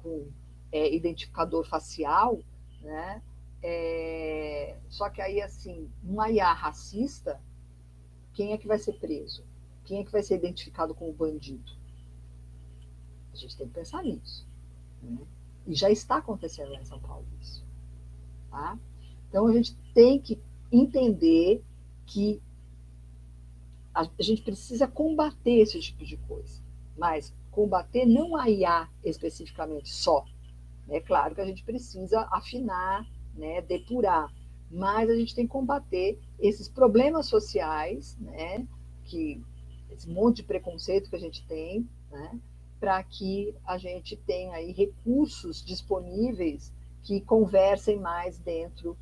com identificador facial, né? Só que aí, assim, uma IA racista, quem é que vai ser preso? Quem é que vai ser identificado como bandido? A gente tem que pensar nisso, né? E já está acontecendo lá em São Paulo isso, tá? Então, a gente tem que entender que a gente precisa combater esse tipo de coisa, mas combater não a IA especificamente só. É claro que a gente precisa afinar, né, depurar, mas a gente tem que combater esses problemas sociais, né, esse monte de preconceito que a gente tem, né, para que a gente tenha aí recursos disponíveis que conversem mais dentro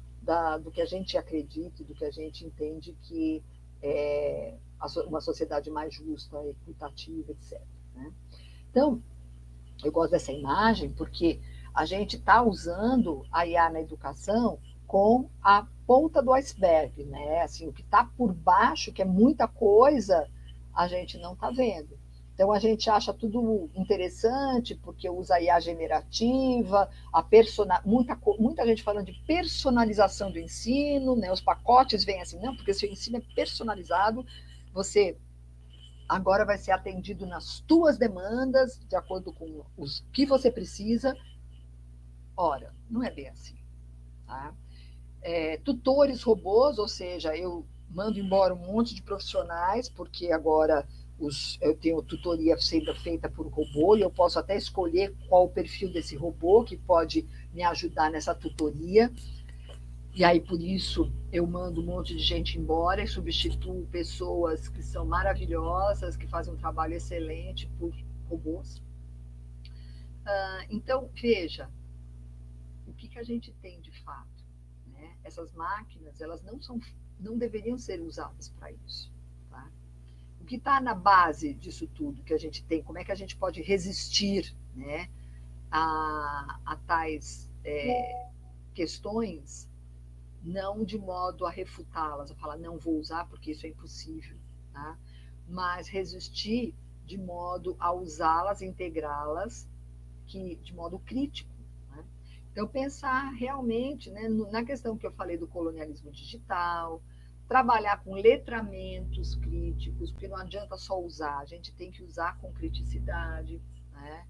do que a gente acredita, do que a gente entende que é uma sociedade mais justa, equitativa, etc., né? Então, eu gosto dessa imagem porque a gente está usando a IA na educação com a ponta do iceberg, né? Assim, o que está por baixo, que é muita coisa, a gente não está vendo. Então, a gente acha tudo interessante porque usa a IA generativa, muita gente falando de personalização do ensino, né? Os pacotes vêm assim, não, porque se o ensino é personalizado, você agora vai ser atendido nas tuas demandas, de acordo com o que você precisa. Ora, não é bem assim. Tá? Tutores robôs, ou seja, eu mando embora um monte de profissionais, porque agora eu tenho tutoria sendo feita por robô, e eu posso até escolher qual o perfil desse robô que pode me ajudar nessa tutoria. E aí, por isso, eu mando um monte de gente embora e substituo pessoas que são maravilhosas, que fazem um trabalho excelente por robôs. Então, veja, o que a gente tem de fato? Né? Essas máquinas, elas não deveriam ser usadas para isso. Tá? O que está na base disso tudo que a gente tem, como é que a gente pode resistir, né, a tais questões, não de modo a refutá-las, a falar não vou usar porque isso é impossível, tá? Mas resistir de modo a usá-las, integrá-las, de modo crítico. Né? Então, pensar realmente, né, na questão que eu falei do colonialismo digital, trabalhar com letramentos críticos, porque não adianta só usar, a gente tem que usar com criticidade, né?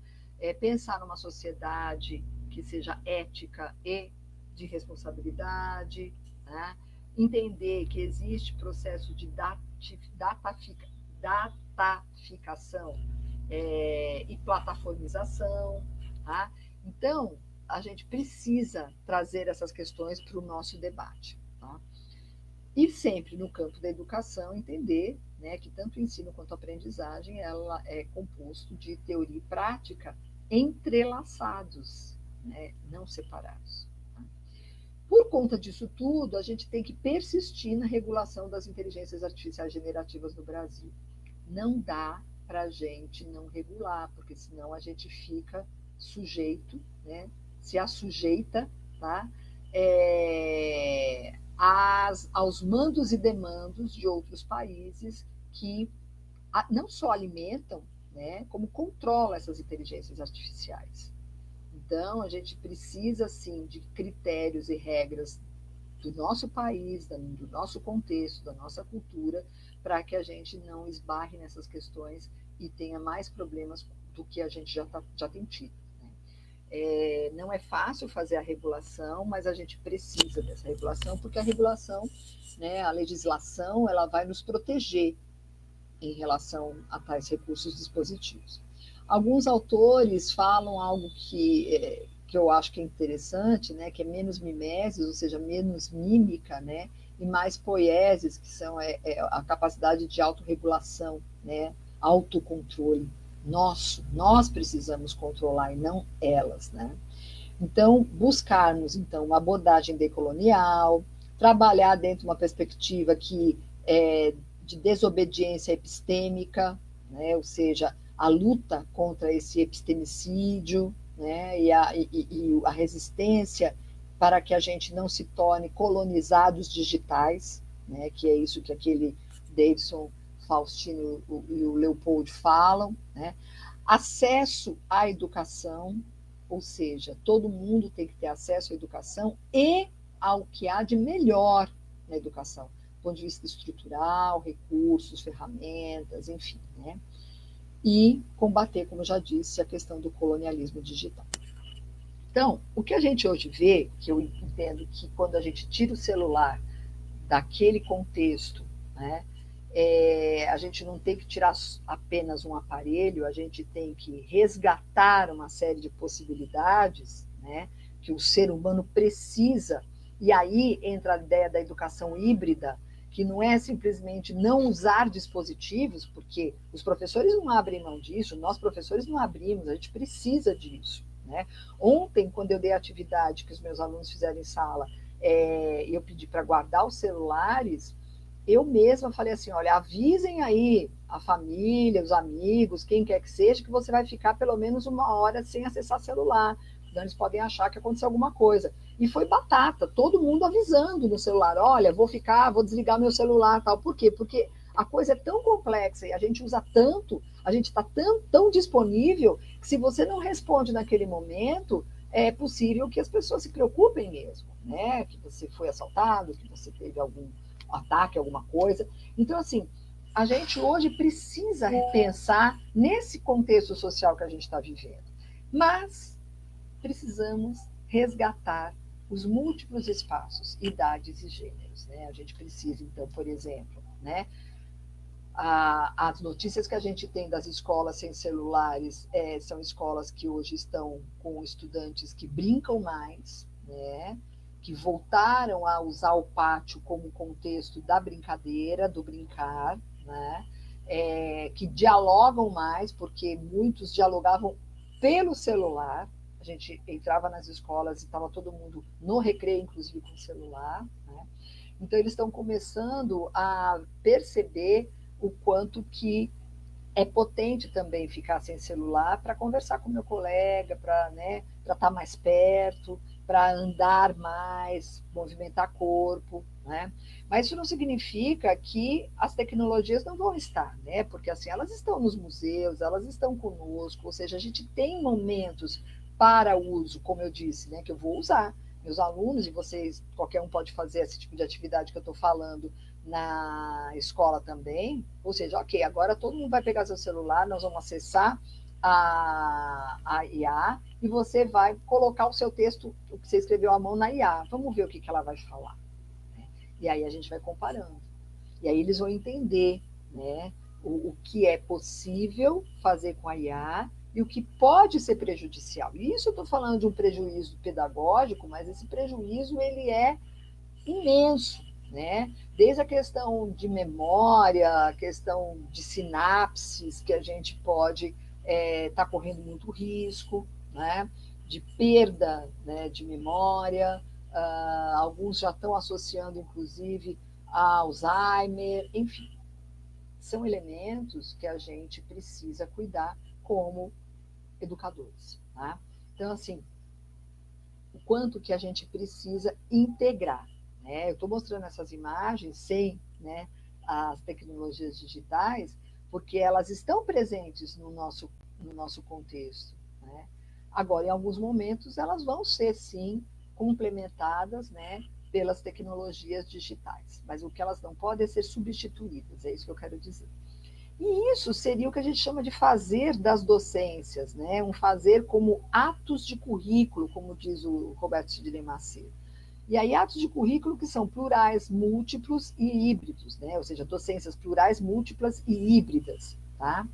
Pensar numa sociedade que seja ética e de responsabilidade, né? Entender que existe processo de dataficação e plataformização. Tá? Então, a gente precisa trazer essas questões para o nosso debate. Tá? E sempre no campo da educação, entender, né, que tanto o ensino quanto a aprendizagem ela é composto de teoria e prática entrelaçados, né, não separados. Tá? Por conta disso tudo, a gente tem que persistir na regulação das inteligências artificiais generativas no Brasil. Não dá para a gente não regular, porque senão a gente fica sujeito, né, se assujeita, tá, aos mandos e demandos de outros países que não só alimentam, né, como controlam essas inteligências artificiais. Então, a gente precisa, sim, de critérios e regras do nosso país, do nosso contexto, da nossa cultura, para que a gente não esbarre nessas questões e tenha mais problemas do que a gente já tem tido. Né? Não é fácil fazer a regulação, mas a gente precisa dessa regulação, porque a regulação, né, a legislação, ela vai nos proteger em relação a tais recursos dispositivos. Alguns autores falam algo que eu acho que é interessante, né, que é menos mimesis, ou seja, menos mímica, né, e mais poiesis, que são a capacidade de autorregulação, né, autocontrole nosso. Nós precisamos controlar e não elas. Né? Então, buscarmos então, uma abordagem decolonial, trabalhar dentro de uma perspectiva que de desobediência epistêmica, né, ou seja, a luta contra esse epistemicídio, né, e a resistência para que a gente não se torne colonizados digitais, né, que é isso que aquele Davidson, Faustino e o Leopold falam. Né? Acesso à educação, ou seja, todo mundo tem que ter acesso à educação e ao que há de melhor na educação, do ponto de vista estrutural, recursos, ferramentas, enfim, né? E combater, como eu já disse, a questão do colonialismo digital. Então, o que a gente hoje vê, que eu entendo que quando a gente tira o celular daquele contexto, né, a gente não tem que tirar apenas um aparelho, a gente tem que resgatar uma série de possibilidades, né, que o ser humano precisa. E aí entra a ideia da educação híbrida, que não é simplesmente não usar dispositivos, porque os professores não abrem mão disso, nós professores não abrimos, a gente precisa disso. Né? Ontem, quando eu dei a atividade que os meus alunos fizeram em sala, eu pedi para guardar os celulares, eu mesma falei assim, olha, avisem aí a família, os amigos, quem quer que seja, que você vai ficar pelo menos 1 hora sem acessar celular, então eles podem achar que aconteceu alguma coisa. E foi batata, todo mundo avisando no celular, olha, vou desligar meu celular, tal. Por quê? Porque a coisa é tão complexa e a gente usa tanto, a gente está tão disponível, que se você não responde naquele momento, é possível que as pessoas se preocupem mesmo, né? Que você foi assaltado, que você teve algum ataque, alguma coisa. Então, assim, a gente hoje precisa repensar nesse contexto social que a gente está vivendo. Mas precisamos resgatar os múltiplos espaços, idades e gêneros, né? A gente precisa, então, por exemplo, né, as notícias que a gente tem das escolas sem celulares são escolas que hoje estão com estudantes que brincam mais, né? Que voltaram a usar o pátio como contexto da brincadeira, do brincar, né? Que dialogam mais, porque muitos dialogavam pelo celular. A gente entrava nas escolas e estava todo mundo no recreio, inclusive com celular, né? Então, eles estão começando a perceber o quanto que é potente também ficar sem celular para conversar com meu colega, para, né, para estar mais perto, para andar mais, movimentar corpo, né? Mas isso não significa que as tecnologias não vão estar, né? Porque assim, elas estão nos museus, elas estão conosco, ou seja, a gente tem momentos para uso, como eu disse, né, que eu vou usar. Meus alunos e vocês, qualquer um pode fazer esse tipo de atividade que eu estou falando na escola também, ou seja, ok, agora todo mundo vai pegar seu celular, nós vamos acessar a IA e você vai colocar o seu texto, o que você escreveu à mão na IA. Vamos ver o que ela vai falar. Né? E aí a gente vai comparando. E aí eles vão entender, né, o que é possível fazer com a IA e o que pode ser prejudicial. E isso eu estou falando de um prejuízo pedagógico, mas esse prejuízo ele é imenso, né? Desde a questão de memória, a questão de sinapses, que a gente pode estar correndo muito risco, né? De perda, né, de memória, alguns já estão associando, inclusive, a Alzheimer, enfim, são elementos que a gente precisa cuidar como educadores. Tá? Então, assim, o quanto que a gente precisa integrar. Né? Eu estou mostrando essas imagens sem, né, as tecnologias digitais, porque elas estão presentes no nosso contexto. Né? Agora, em alguns momentos, elas vão ser, sim, complementadas, né, pelas tecnologias digitais. Mas o que elas não podem é ser substituídas, é isso que eu quero dizer. E isso seria o que a gente chama de fazer das docências, né? Um fazer como atos de currículo, como diz o Roberto Sidney Macedo. E aí, atos de currículo que são plurais, múltiplos e híbridos, né? Ou seja, docências plurais, múltiplas e híbridas. Tá?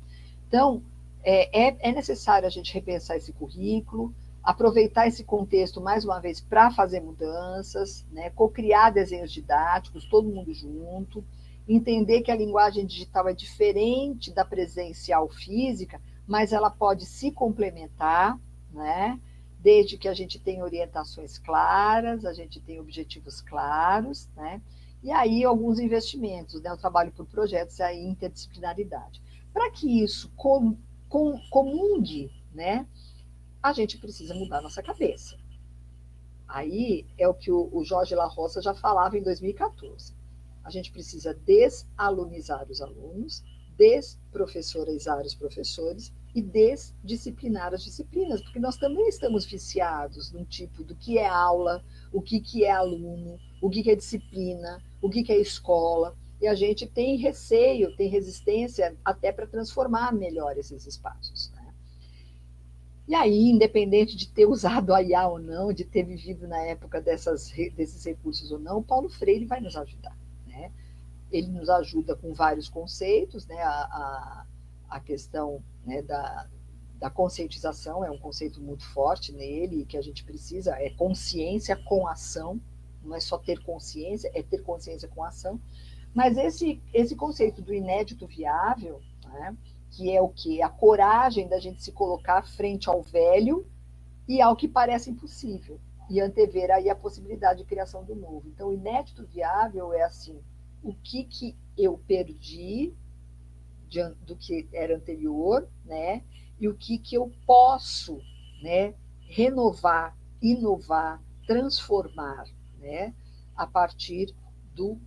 Então, é necessário a gente repensar esse currículo, aproveitar esse contexto, mais uma vez, para fazer mudanças, né? Co-criar desenhos didáticos, todo mundo junto, entender que a linguagem digital é diferente da presencial física, mas ela pode se complementar, né? Desde que a gente tenha orientações claras, a gente tenha objetivos claros, né? E aí alguns investimentos, né? O trabalho por projetos e a interdisciplinaridade. Para que isso comungue, né? A gente precisa mudar a nossa cabeça. Aí é o que o Jorge La Roça já falava em 2014. A gente precisa desalunizar os alunos, desprofessorizar os professores e desdisciplinar as disciplinas, porque nós também estamos viciados num tipo do que é aula, o que é aluno, o que é disciplina, o que é escola, e a gente tem receio, tem resistência até para transformar melhor esses espaços. Né? E aí, independente de ter usado a IA ou não, de ter vivido na época desses recursos ou não, o Paulo Freire vai nos ajudar. Né? Ele nos ajuda com vários conceitos, né? A questão, né, da conscientização é um conceito muito forte nele, que a gente precisa, é consciência com ação, não é só ter consciência, é ter consciência com ação. Mas esse conceito do inédito viável, né, que é o quê? A coragem da gente se colocar frente ao velho e ao que parece impossível, e antever aí a possibilidade de criação do novo. Então, o inédito viável é assim, o que eu perdi do que era anterior, né? E o que eu posso, né, renovar, inovar, transformar, né, a partir do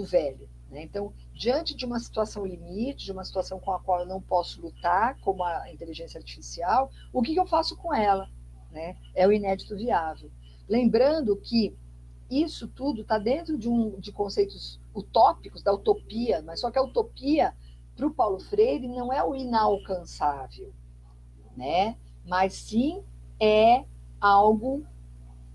velho. Né? Então, diante de uma situação limite, de uma situação com a qual eu não posso lutar, como a inteligência artificial, o que eu faço com ela? Né? É o inédito viável. Lembrando que isso tudo está dentro de conceitos utópicos, da utopia, mas só que a utopia, para o Paulo Freire, não é o inalcançável, né? Mas sim é algo,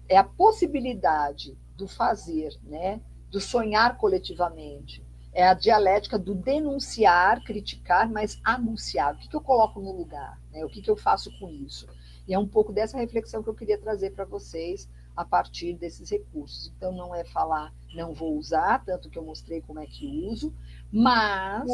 é a possibilidade do fazer, né? Do sonhar coletivamente. É a dialética do denunciar, criticar, mas anunciar. O que eu coloco no lugar? Né? O que eu faço com isso? E é um pouco dessa reflexão que eu queria trazer para vocês a partir desses recursos. Então, não é falar, não vou usar, tanto que eu mostrei como é que uso, mas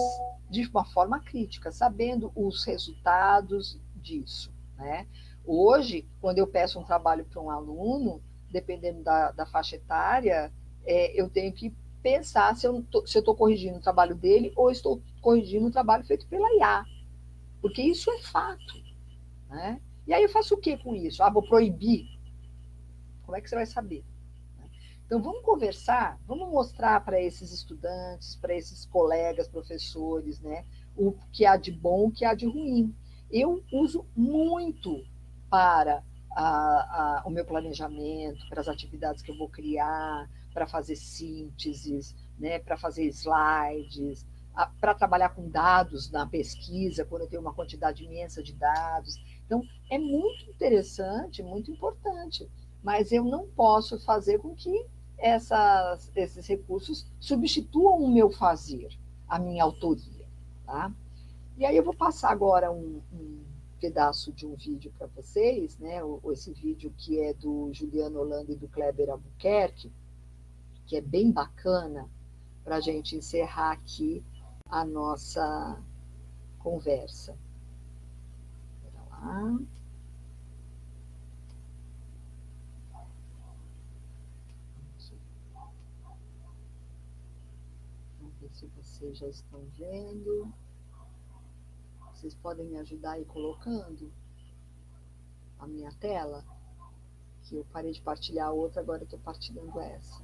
de uma forma crítica, sabendo os resultados disso, né? Hoje, quando eu peço um trabalho para um aluno, dependendo da faixa etária, eu tenho que pensar se eu estou corrigindo o trabalho dele ou estou corrigindo o trabalho feito pela IA, porque isso é fato, né? E aí eu faço o que com isso? Vou proibir? Como é que você vai saber? Então vamos conversar, vamos mostrar para esses estudantes, para esses colegas, professores, né, o que há de bom, o que há de ruim. Eu uso muito para o meu planejamento, para as atividades que eu vou criar, para fazer sínteses, né, para fazer slides, para trabalhar com dados na pesquisa, quando eu tenho uma quantidade imensa de dados. Então, é muito interessante, muito importante, mas eu não posso fazer com que esses recursos substituam o meu fazer, a minha autoria. Tá? E aí eu vou passar agora um pedaço de um vídeo para vocês, né? Esse vídeo que é do Juliano Holanda e do Kleber Albuquerque, que é bem bacana para a gente encerrar aqui a nossa conversa. Espera lá. Vamos ver se vocês já estão vendo. Vocês podem me ajudar aí colocando a minha tela? Que eu parei de partilhar outra, agora eu estou partilhando essa.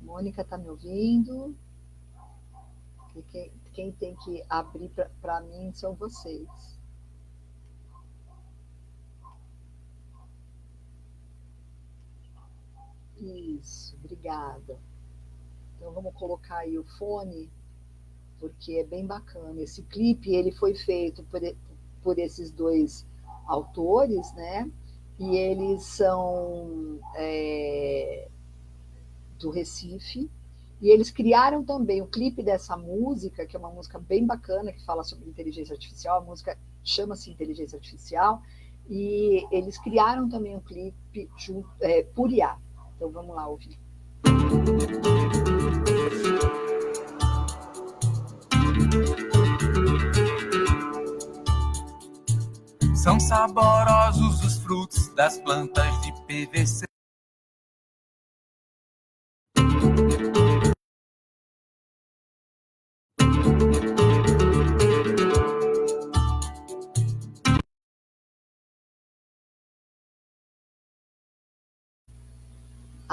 Mônica, está me ouvindo? Quem tem que abrir para mim são vocês. Isso, obrigada. Então vamos colocar aí o fone, porque é bem bacana. Esse clipe ele foi feito por esses dois autores, né? E eles são do Recife, e eles criaram também o clipe dessa música, que é uma música bem bacana, que fala sobre inteligência artificial. A música chama-se Inteligência Artificial, e eles criaram também um clipe por IA. Então vamos lá ouvir. São saborosos os frutos das plantas de PVC.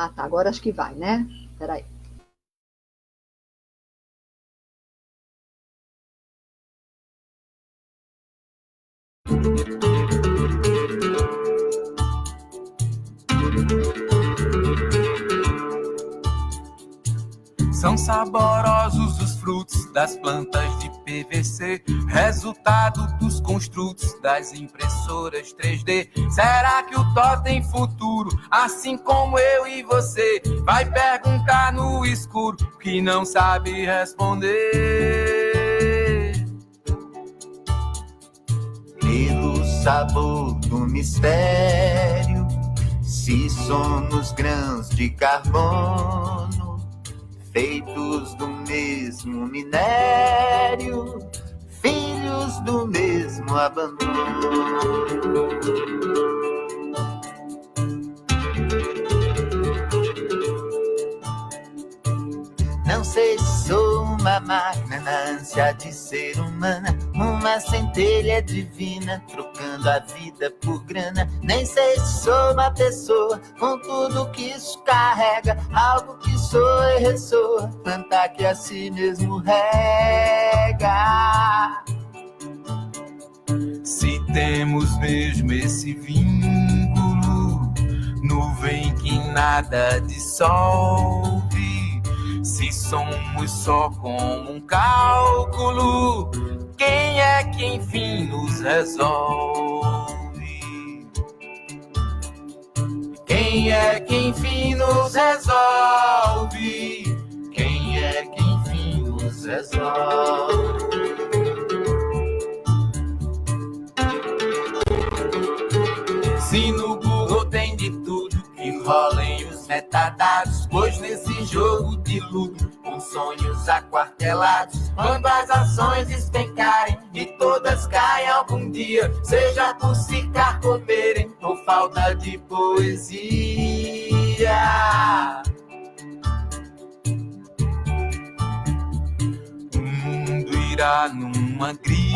Ah, tá, agora acho que vai, né? Espera aí. São saborosos os frutos das plantas de PVC, resultado dos construtos das impressoras 3D. Será que o Thor tem futuro, assim como eu e você? Vai perguntar no escuro que não sabe responder. Pelo sabor do mistério, se somos grãos de carbono, feitos do mesmo minério, filhos do mesmo abandono. Não sei se sou uma máquina na ânsia de ser humana, uma centelha divina trocando a vida por grana. Nem sei se sou uma pessoa com tudo que isso carrega, algo que soa e ressoa, planta que a si mesmo rega. Se temos mesmo esse vínculo, nuvem que nada dissolve, se somos só como um cálculo, quem é que enfim nos resolve? Quem é que enfim nos resolve? Quem é que enfim nos resolve? Se no Google tem de tudo, que rolem os metadados, pois nesse jogo de ludo, com sonhos aquartelados, quando as ações despencarem e todas caem algum dia, seja por se carcomerem ou falta de poesia, o mundo irá numa gripe,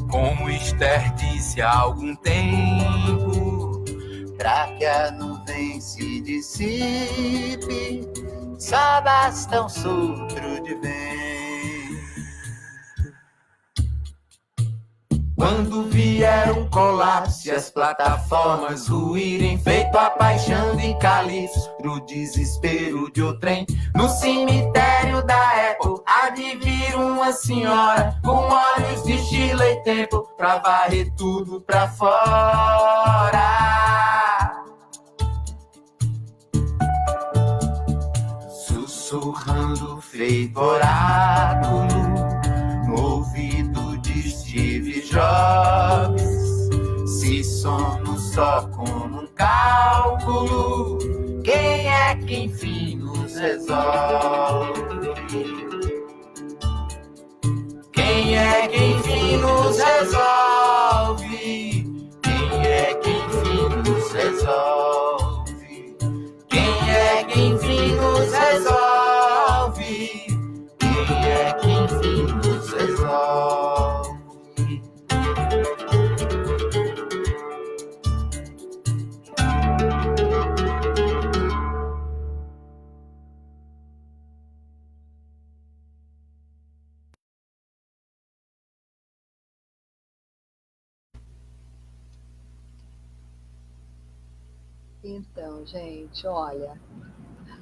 como Esther disse há algum tempo, pra que a nuvem se dissipe, só basta um sopro de vento. Quando vier um colapso e as plataformas ruírem, feito a paixão de Calypso, pro desespero de outrem, no cemitério da Apple há de vir uma senhora com olhos de Shirley Temple pra varrer tudo pra fora, sussurrando feito oráculo no ouvido de Steve Jobs, se somos só como um cálculo, quem é que enfim nos resolve? Quem é que enfim nos resolve? Quem é que enfim nos resolve? Quem é que enfim nos resolve? Quem é que enfim nos resolve? Então, gente, olha,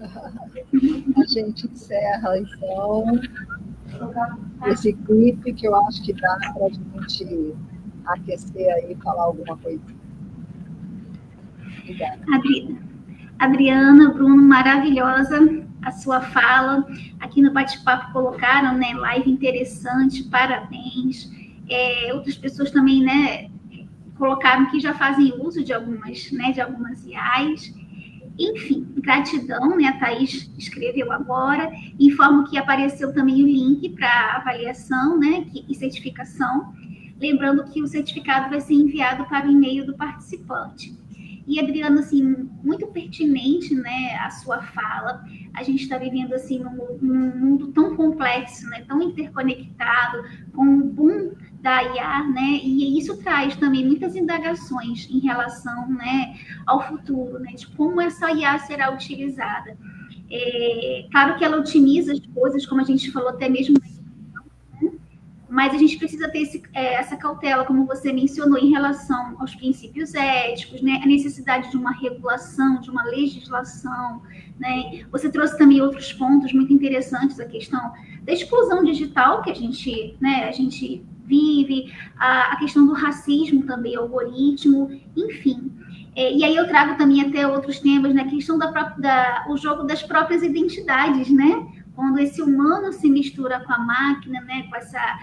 a gente encerra, então, esse clipe que eu acho que dá para a gente aquecer aí e falar alguma coisa. Obrigada. Adriana, Bruno, maravilhosa a sua fala. Aqui no bate-papo colocaram, né, live interessante, parabéns. Outras pessoas também, né, colocaram que já fazem uso de algumas, né, de algumas IAs. Enfim, gratidão, né? A Thaís escreveu agora. Informo que apareceu também o link para avaliação, né, e certificação. Lembrando que o certificado vai ser enviado para o e-mail do participante. E, Adriana, assim, muito pertinente, né, a sua fala. A gente está vivendo, assim, num mundo tão complexo, né, tão interconectado, com o boom da IA, né, e isso traz também muitas indagações em relação, né, ao futuro, né, de como essa IA será utilizada. Claro que ela otimiza as coisas, como a gente falou até mesmo, mas a gente precisa ter essa cautela, como você mencionou, em relação aos princípios éticos, né? A necessidade de uma regulação, de uma legislação, né? Você trouxe também outros pontos muito interessantes, a questão da exclusão digital que a gente vive, a questão do racismo também, algoritmo, enfim. E aí eu trago também até outros temas, né? A questão o jogo das próprias identidades, né? Quando esse humano se mistura com a máquina, né? Com essa...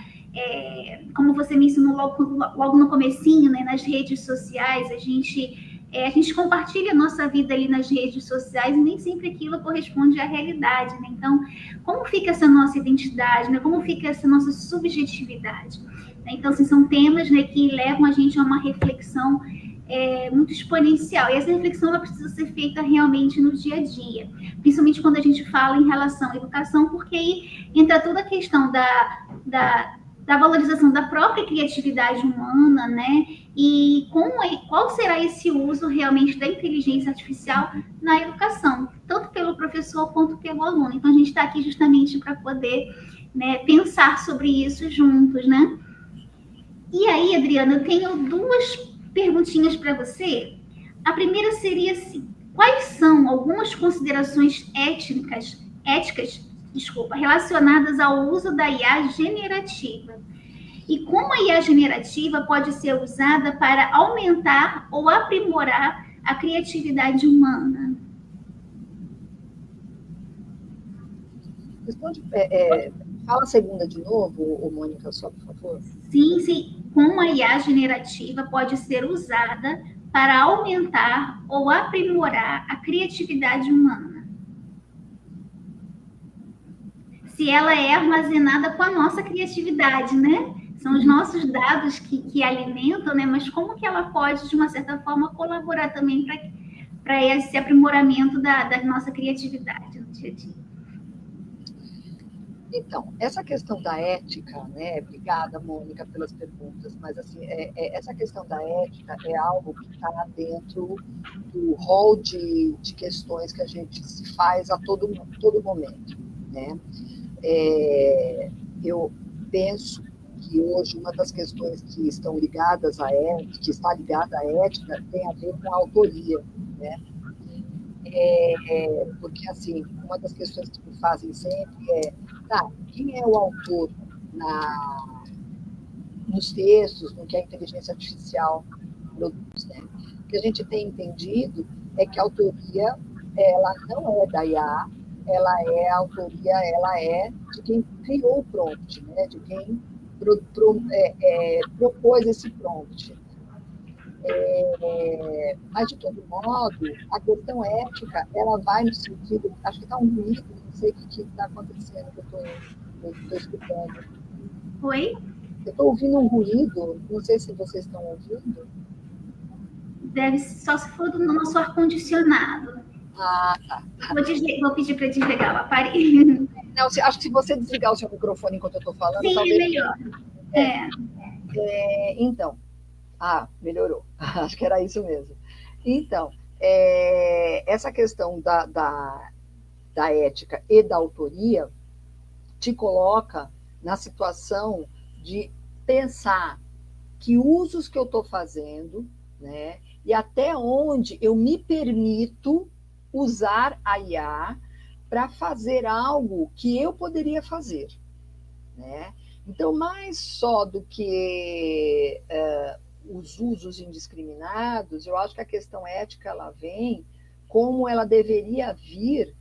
como você mencionou logo no comecinho, né, nas redes sociais, a gente compartilha a nossa vida ali nas redes sociais e nem sempre aquilo corresponde à realidade, né? Então, como fica essa nossa identidade, né? Como fica essa nossa subjetividade? Então, assim, são temas, né, que levam a gente a uma reflexão muito exponencial. E essa reflexão ela precisa ser feita realmente no dia a dia, principalmente quando a gente fala em relação à educação, porque aí entra toda a questão da valorização da própria criatividade humana, né? E qual será esse uso realmente da inteligência artificial na educação, tanto pelo professor quanto pelo aluno. Então, a gente está aqui justamente para poder, né, pensar sobre isso juntos, né? E aí, Adriana, eu tenho duas perguntinhas para você. A primeira seria assim: quais são algumas considerações éticas, relacionadas ao uso da IA generativa? E como a IA generativa pode ser usada para aumentar ou aprimorar a criatividade humana? Fala a segunda de novo, Mônica, só por favor. Sim, sim. Como a IA generativa pode ser usada para aumentar ou aprimorar a criatividade humana? Se ela é armazenada com a nossa criatividade, né? São os nossos dados que alimentam, né? Mas como que ela pode, de uma certa forma, colaborar também para esse aprimoramento da nossa criatividade no dia a dia? Então, essa questão da ética, né? Obrigada, Mônica, pelas perguntas, mas assim, essa questão da ética é algo que está dentro do rol de questões que a gente se faz a todo momento, né? Eu penso que hoje uma das questões que estão ligadas à ética, que está ligada à ética, tem a ver com a autoria, né? Porque, assim, uma das questões que me fazem sempre quem é o autor nos textos, no que a inteligência artificial produz, né? O que a gente tem entendido é que a autoria, ela não é da IA, ela é de quem criou o prompt, né? De quem propôs esse prompt. Mas, de todo modo, a questão ética, ela vai no sentido... Acho que está um ruído, não sei o que está acontecendo, que eu estou escutando. Oi? Eu estou ouvindo um ruído, não sei se vocês estão ouvindo. Deve só se for do nosso ar-condicionado. Ah, tá. Vou pedir para desligar o aparelho. Não, acho que se você desligar o seu microfone enquanto eu estou falando... Sim, talvez... é melhor. Então... melhorou. Acho que era isso mesmo. Então, essa questão da ética e da autoria te coloca na situação de pensar que usos que eu estou fazendo, né, e até onde eu me permito usar a IA para fazer algo que eu poderia fazer, né? Então, mais só do que os usos indiscriminados, eu acho que a questão ética ela vem como ela deveria vir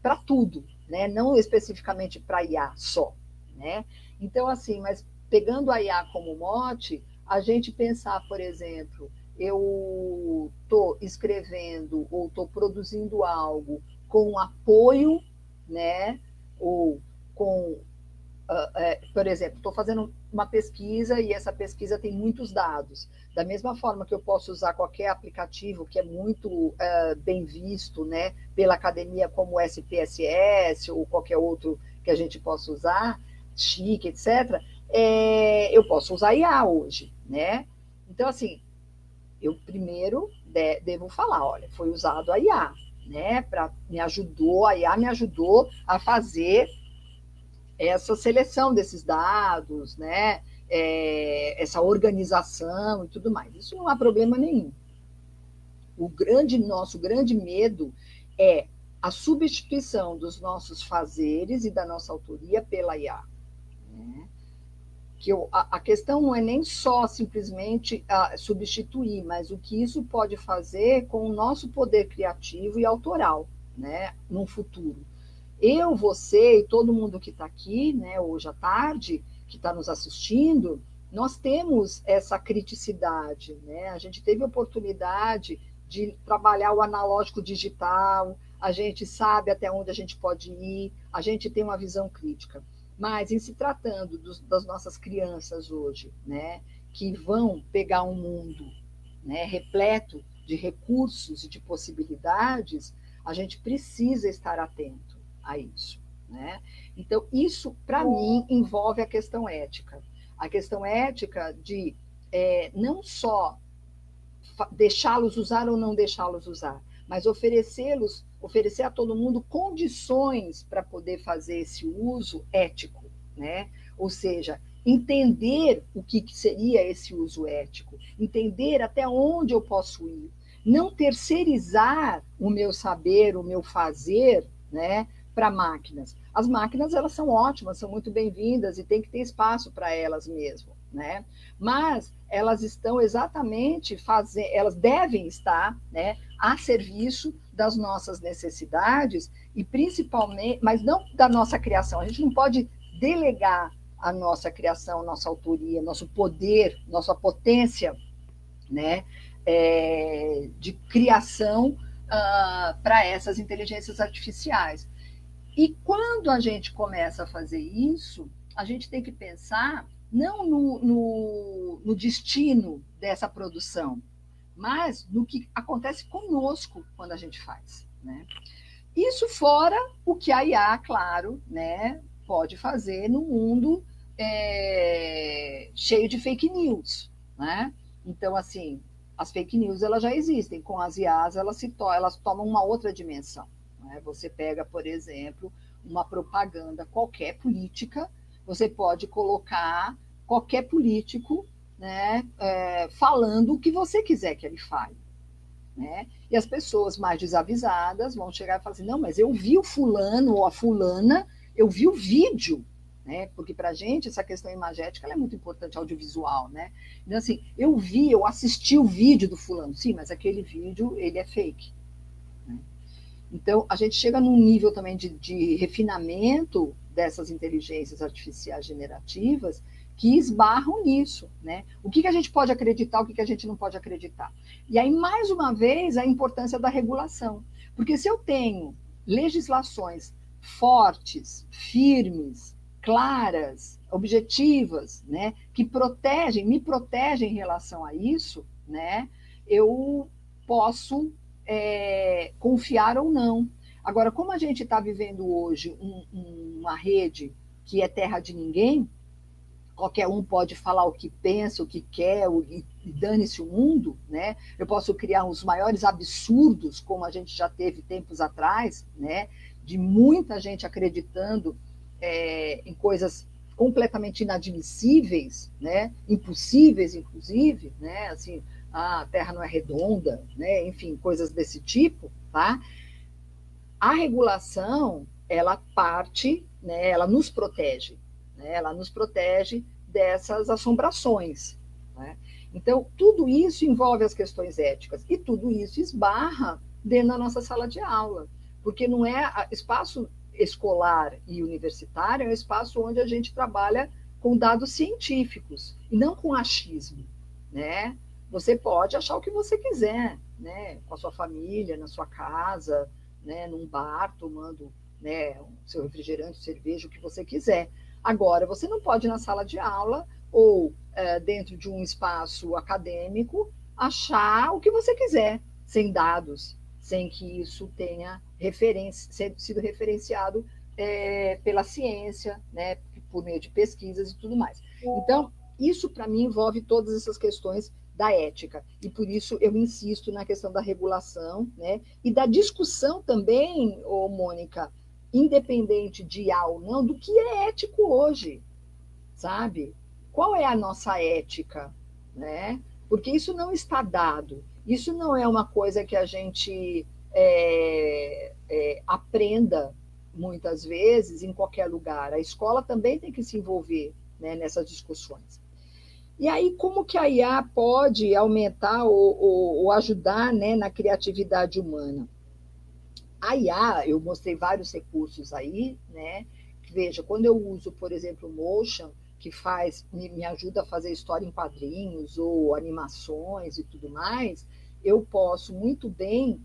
para tudo, né? Não especificamente para a IA só, né? Então, assim, mas pegando a IA como mote, a gente pensar, por exemplo, eu estou escrevendo ou estou produzindo algo com apoio, né? Ou com por exemplo, estou fazendo uma pesquisa e essa pesquisa tem muitos dados. Da mesma forma que eu posso usar qualquer aplicativo que é muito bem visto, né, pela academia, como o SPSS ou qualquer outro que a gente possa usar, chique, etc., eu posso usar IA hoje, né? Então, assim, eu primeiro devo falar, olha, foi usado a IA, né, a IA me ajudou a fazer essa seleção desses dados, né? Essa organização e tudo mais. Isso não há problema nenhum. Nosso grande medo é a substituição dos nossos fazeres e da nossa autoria pela IA. Né? A questão não é nem só simplesmente substituir, mas o que isso pode fazer com o nosso poder criativo e autoral, né? No futuro. Eu, você e todo mundo que está aqui, né, hoje à tarde, que está nos assistindo, nós temos essa criticidade, né? A gente teve a oportunidade de trabalhar o analógico digital, a gente sabe até onde a gente pode ir, a gente tem uma visão crítica. Mas, em se tratando das nossas crianças hoje, né, que vão pegar um mundo, né, repleto de recursos e de possibilidades, a gente precisa estar atento a isso, né? Então, isso, para mim, envolve a questão ética. A questão ética de não só deixá-los usar ou não deixá-los usar, mas oferecer a todo mundo condições para poder fazer esse uso ético, né? Ou seja, entender o que seria esse uso ético, entender até onde eu posso ir, não terceirizar o meu saber, o meu fazer, né, para máquinas. As máquinas, elas são ótimas, são muito bem-vindas e tem que ter espaço para elas mesmo, né? Mas elas estão exatamente elas devem estar, né, a serviço das nossas necessidades e principalmente, mas não da nossa criação. A gente não pode delegar a nossa criação, nossa autoria, nosso poder, nossa potência, né, de criação para essas inteligências artificiais. E quando a gente começa a fazer isso, a gente tem que pensar não no destino dessa produção, mas no que acontece conosco quando a gente faz, né? Isso fora o que a IA, claro, né, pode fazer no mundo cheio de fake news, né? Então, assim, as fake news elas já existem, com as IAs elas tomam uma outra dimensão, né? Você pega, por exemplo, uma propaganda qualquer política, você pode colocar qualquer político, né, falando o que você quiser que ele fale, né? E as pessoas mais desavisadas vão chegar e falar assim, não, mas eu vi o fulano ou a fulana, eu vi o vídeo, né? Porque para a gente essa questão imagética ela é muito importante, audiovisual, né? Então, assim, eu assisti o vídeo do fulano, sim, mas aquele vídeo, ele é fake, né? Então, a gente chega num nível também de refinamento dessas inteligências artificiais generativas que esbarram nisso, né? O que a gente pode acreditar, o que a gente não pode acreditar. E aí, mais uma vez, a importância da regulação. Porque se eu tenho legislações fortes, firmes, claras, objetivas, né, que me protegem em relação a isso, né, eu posso confiar ou não. Agora, como a gente está vivendo hoje uma rede que é terra de ninguém, qualquer um pode falar o que pensa, o que quer, e dane-se o mundo, né? Eu posso criar os maiores absurdos, como a gente já teve tempos atrás, né? De muita gente acreditando em coisas completamente inadmissíveis, né? Impossíveis, inclusive, né? Assim, a Terra não é redonda, né? Enfim, coisas desse tipo, tá? A regulação, ela parte, né? Ela nos protege, né? Ela nos protege dessas assombrações, né? Então, tudo isso envolve as questões éticas e tudo isso esbarra dentro da nossa sala de aula, porque não é espaço escolar e universitário, é um espaço onde a gente trabalha com dados científicos e não com achismo, né? Você pode achar o que você quiser, né? Com a sua família, na sua casa, né? Num bar, tomando, né, o seu refrigerante, cerveja, o que você quiser. Agora, você não pode, na sala de aula ou dentro de um espaço acadêmico, achar o que você quiser, sem dados, sem que isso tenha sido referenciado pela ciência, né, por meio de pesquisas e tudo mais. Então, isso, para mim, envolve todas essas questões da ética, e por isso eu insisto na questão da regulação, né, e da discussão também, Mônica, independente de IA ou não, do que é ético hoje, sabe? Qual é a nossa ética, né? Porque isso não está dado, isso não é uma coisa que a gente aprenda muitas vezes em qualquer lugar. A escola também tem que se envolver, né, nessas discussões. E aí, como que a IA pode aumentar ou ajudar, né, na criatividade humana? A IA, eu mostrei vários recursos aí, né? Veja, quando eu uso, por exemplo, o Motion, que me ajuda a fazer história em quadrinhos ou animações e tudo mais, eu posso muito bem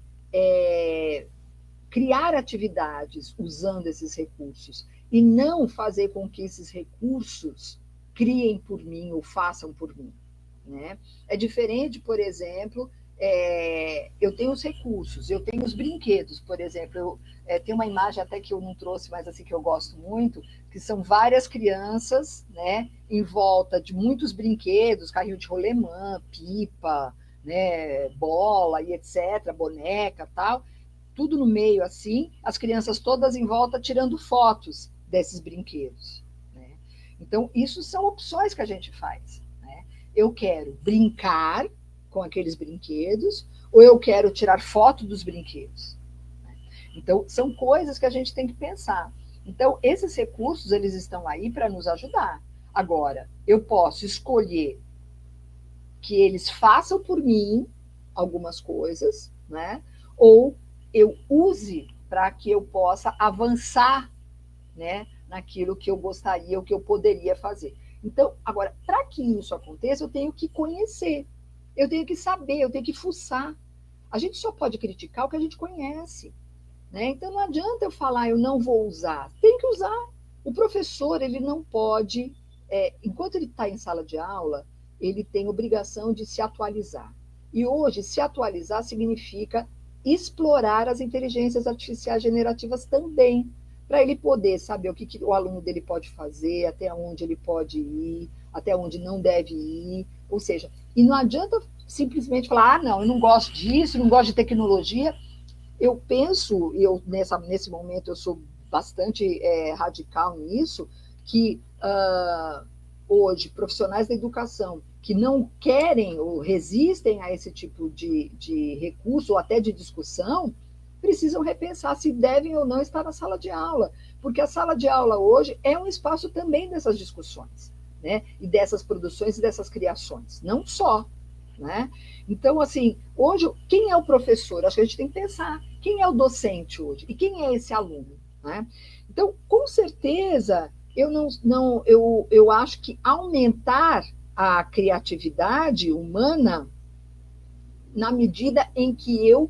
criar atividades usando esses recursos e não fazer com que esses recursos criem por mim ou façam por mim, né? É diferente, por exemplo, eu tenho os recursos, eu tenho os brinquedos, por exemplo, tem uma imagem até que eu não trouxe, mas assim que eu gosto muito, que são várias crianças, né, em volta de muitos brinquedos, carrinho de rolemã, pipa, né, bola e etc, boneca, tal, tudo no meio assim, as crianças todas em volta tirando fotos desses brinquedos, né? Então, isso são opções que a gente faz, né? Eu quero brincar com aqueles brinquedos, ou eu quero tirar foto dos brinquedos. Então, são coisas que a gente tem que pensar. Então, esses recursos, eles estão aí para nos ajudar. Agora, eu posso escolher que eles façam por mim algumas coisas, né? Ou eu use para que eu possa avançar, né, naquilo que eu gostaria, ou que eu poderia fazer. Então, agora, para que isso aconteça, eu tenho que conhecer, eu tenho que saber, eu tenho que fuçar. A gente só pode criticar o que a gente conhece, né? Então, não adianta eu falar, eu não vou usar. Tem que usar. O professor, ele não pode, enquanto ele está em sala de aula, ele tem obrigação de se atualizar. E hoje, se atualizar significa explorar as inteligências artificiais generativas também, para ele poder saber o que o aluno dele pode fazer, até onde ele pode ir, até onde não deve ir. Ou seja, e não adianta simplesmente falar, não, eu não gosto disso, não gosto de tecnologia. Eu penso, nesse momento eu sou bastante radical nisso, que hoje profissionais da educação que não querem ou resistem a esse tipo de recurso ou até de discussão, precisam repensar se devem ou não estar na sala de aula, porque a sala de aula hoje é um espaço também dessas discussões, né? E dessas produções e dessas criações, não só, né? Então, assim, hoje, quem é o professor? Acho que a gente tem que pensar, quem é o docente hoje? E quem é esse aluno, né? Então, com certeza, eu acho que aumentar a criatividade humana na medida em que eu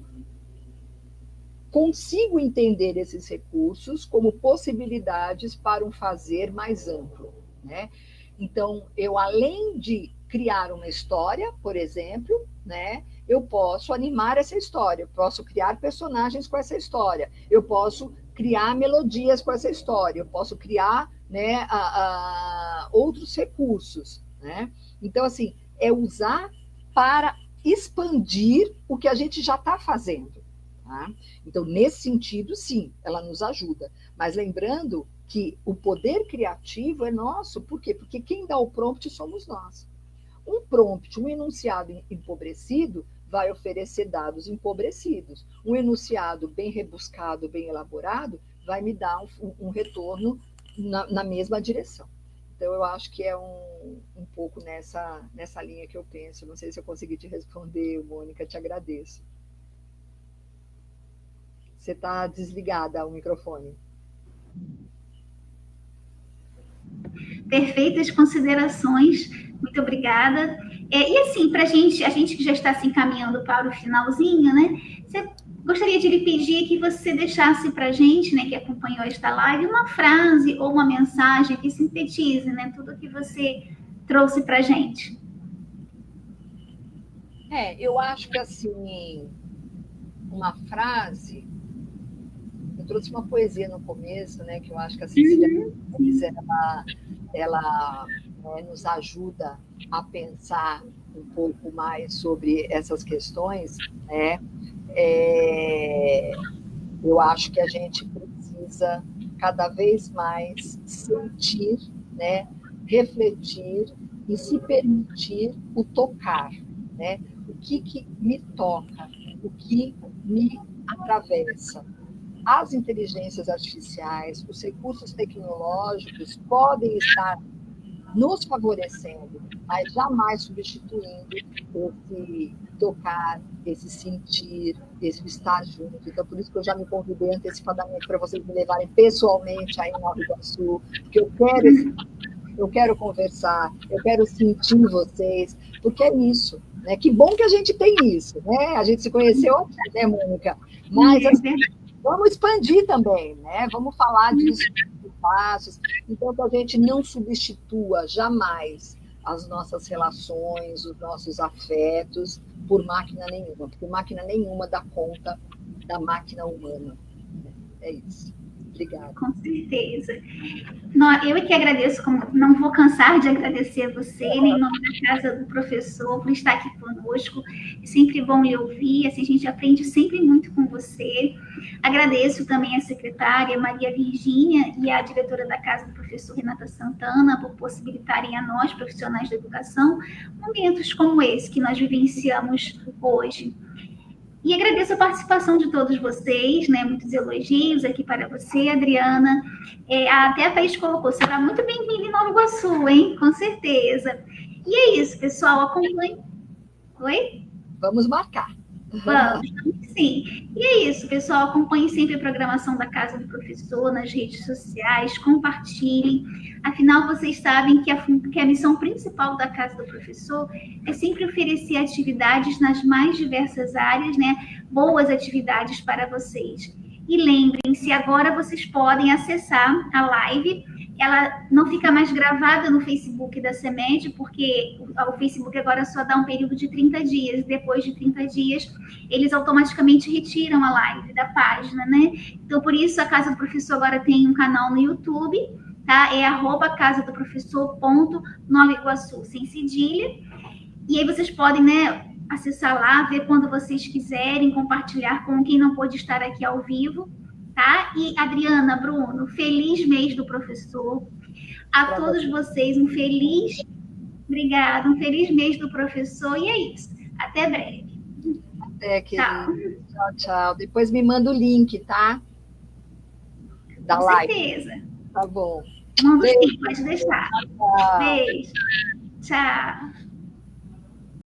consigo entender esses recursos como possibilidades para um fazer mais amplo, né? Então, eu, além de criar uma história, por exemplo, né, eu posso animar essa história, eu posso criar personagens com essa história, eu posso criar melodias com essa história, eu posso criar, né, outros recursos, né? Então, assim, é usar para expandir o que a gente já está fazendo. Tá? Então, nesse sentido, sim, ela nos ajuda. Mas lembrando que o poder criativo é nosso, por quê? Porque quem dá o prompt somos nós. Um prompt, um enunciado empobrecido, vai oferecer dados empobrecidos. Um enunciado bem rebuscado, bem elaborado, vai me dar um retorno na mesma direção. Então, eu acho que é um pouco nessa linha que eu penso. Não sei se eu consegui te responder, Mônica, te agradeço. Você está desligada o microfone. Perfeitas considerações, muito obrigada. E assim, para a gente que já está se encaminhando para o finalzinho, né? Gostaria de lhe pedir que você deixasse para a gente, né, que acompanhou esta live, uma frase ou uma mensagem que sintetize, né, tudo que você trouxe para a gente. Eu acho que, assim, uma frase... Eu trouxe uma poesia no começo, né, que eu acho que a Cecília ela nos ajuda a pensar um pouco mais sobre essas questões, né? Eu acho que a gente precisa cada vez mais sentir, né, refletir e se permitir o tocar, né? O que me toca, o que me atravessa. As inteligências artificiais, os recursos tecnológicos podem estar nos favorecendo, mas jamais substituindo esse tocar, esse sentir, esse estar junto. Então, por isso que eu já me convidei antecipadamente para vocês me levarem pessoalmente aí em Nova Iguaçu, porque eu quero conversar, eu quero sentir vocês, porque é isso, né? Que bom que a gente tem isso, né? A gente se conheceu aqui, né, Mônica? Mas assim, vamos expandir também, né? Vamos falar disso de passos. Então, que a gente não substitua jamais as nossas relações, os nossos afetos por máquina nenhuma, porque máquina nenhuma dá conta da máquina humana. É isso. Obrigada. Com certeza. Eu é que agradeço, não vou cansar de agradecer a você, em nome da Casa do Professor, por estar aqui conosco. É sempre bom lhe ouvir, assim, a gente aprende sempre muito com você. Agradeço também a secretária Maria Virgínia e a diretora da Casa do Professor, Renata Santana, por possibilitarem a nós, profissionais da educação, momentos como esse que nós vivenciamos hoje. E agradeço a participação de todos vocês, né? Muitos elogios aqui para você, Adriana. Até a Thaís colocou, você está muito bem-vinda em Nova Iguaçu, hein? Com certeza. E é isso, pessoal. Acompanhe. Oi? Vamos marcar. Vamos, sim. E é isso, pessoal. Acompanhe sempre a programação da Casa do Professor nas redes sociais, compartilhem. Afinal, vocês sabem que a missão principal da Casa do Professor é sempre oferecer atividades nas mais diversas áreas, né? Boas atividades para vocês. E lembrem-se, agora vocês podem acessar a live. Ela não fica mais gravada no Facebook da CEMED, porque o Facebook agora só dá um período de 30 dias. Depois de 30 dias, eles automaticamente retiram a live da página, né? Então, por isso, a Casa do Professor agora tem um canal no YouTube, tá? É @casadoprofessor.Nova Iguaçu, sem cedilha. E aí vocês podem, né, acessar lá, ver quando vocês quiserem, compartilhar com quem não pôde estar aqui ao vivo. Tá? E Adriana, Bruno, feliz mês do professor. A todos vocês, um feliz mês do professor. E é isso. Até breve. Até, querido. Tchau, tchau. Depois me manda o link, tá? Da live. Com certeza. Tá bom. Manda sim, pode deixar. Tchau. Beijo. Tchau.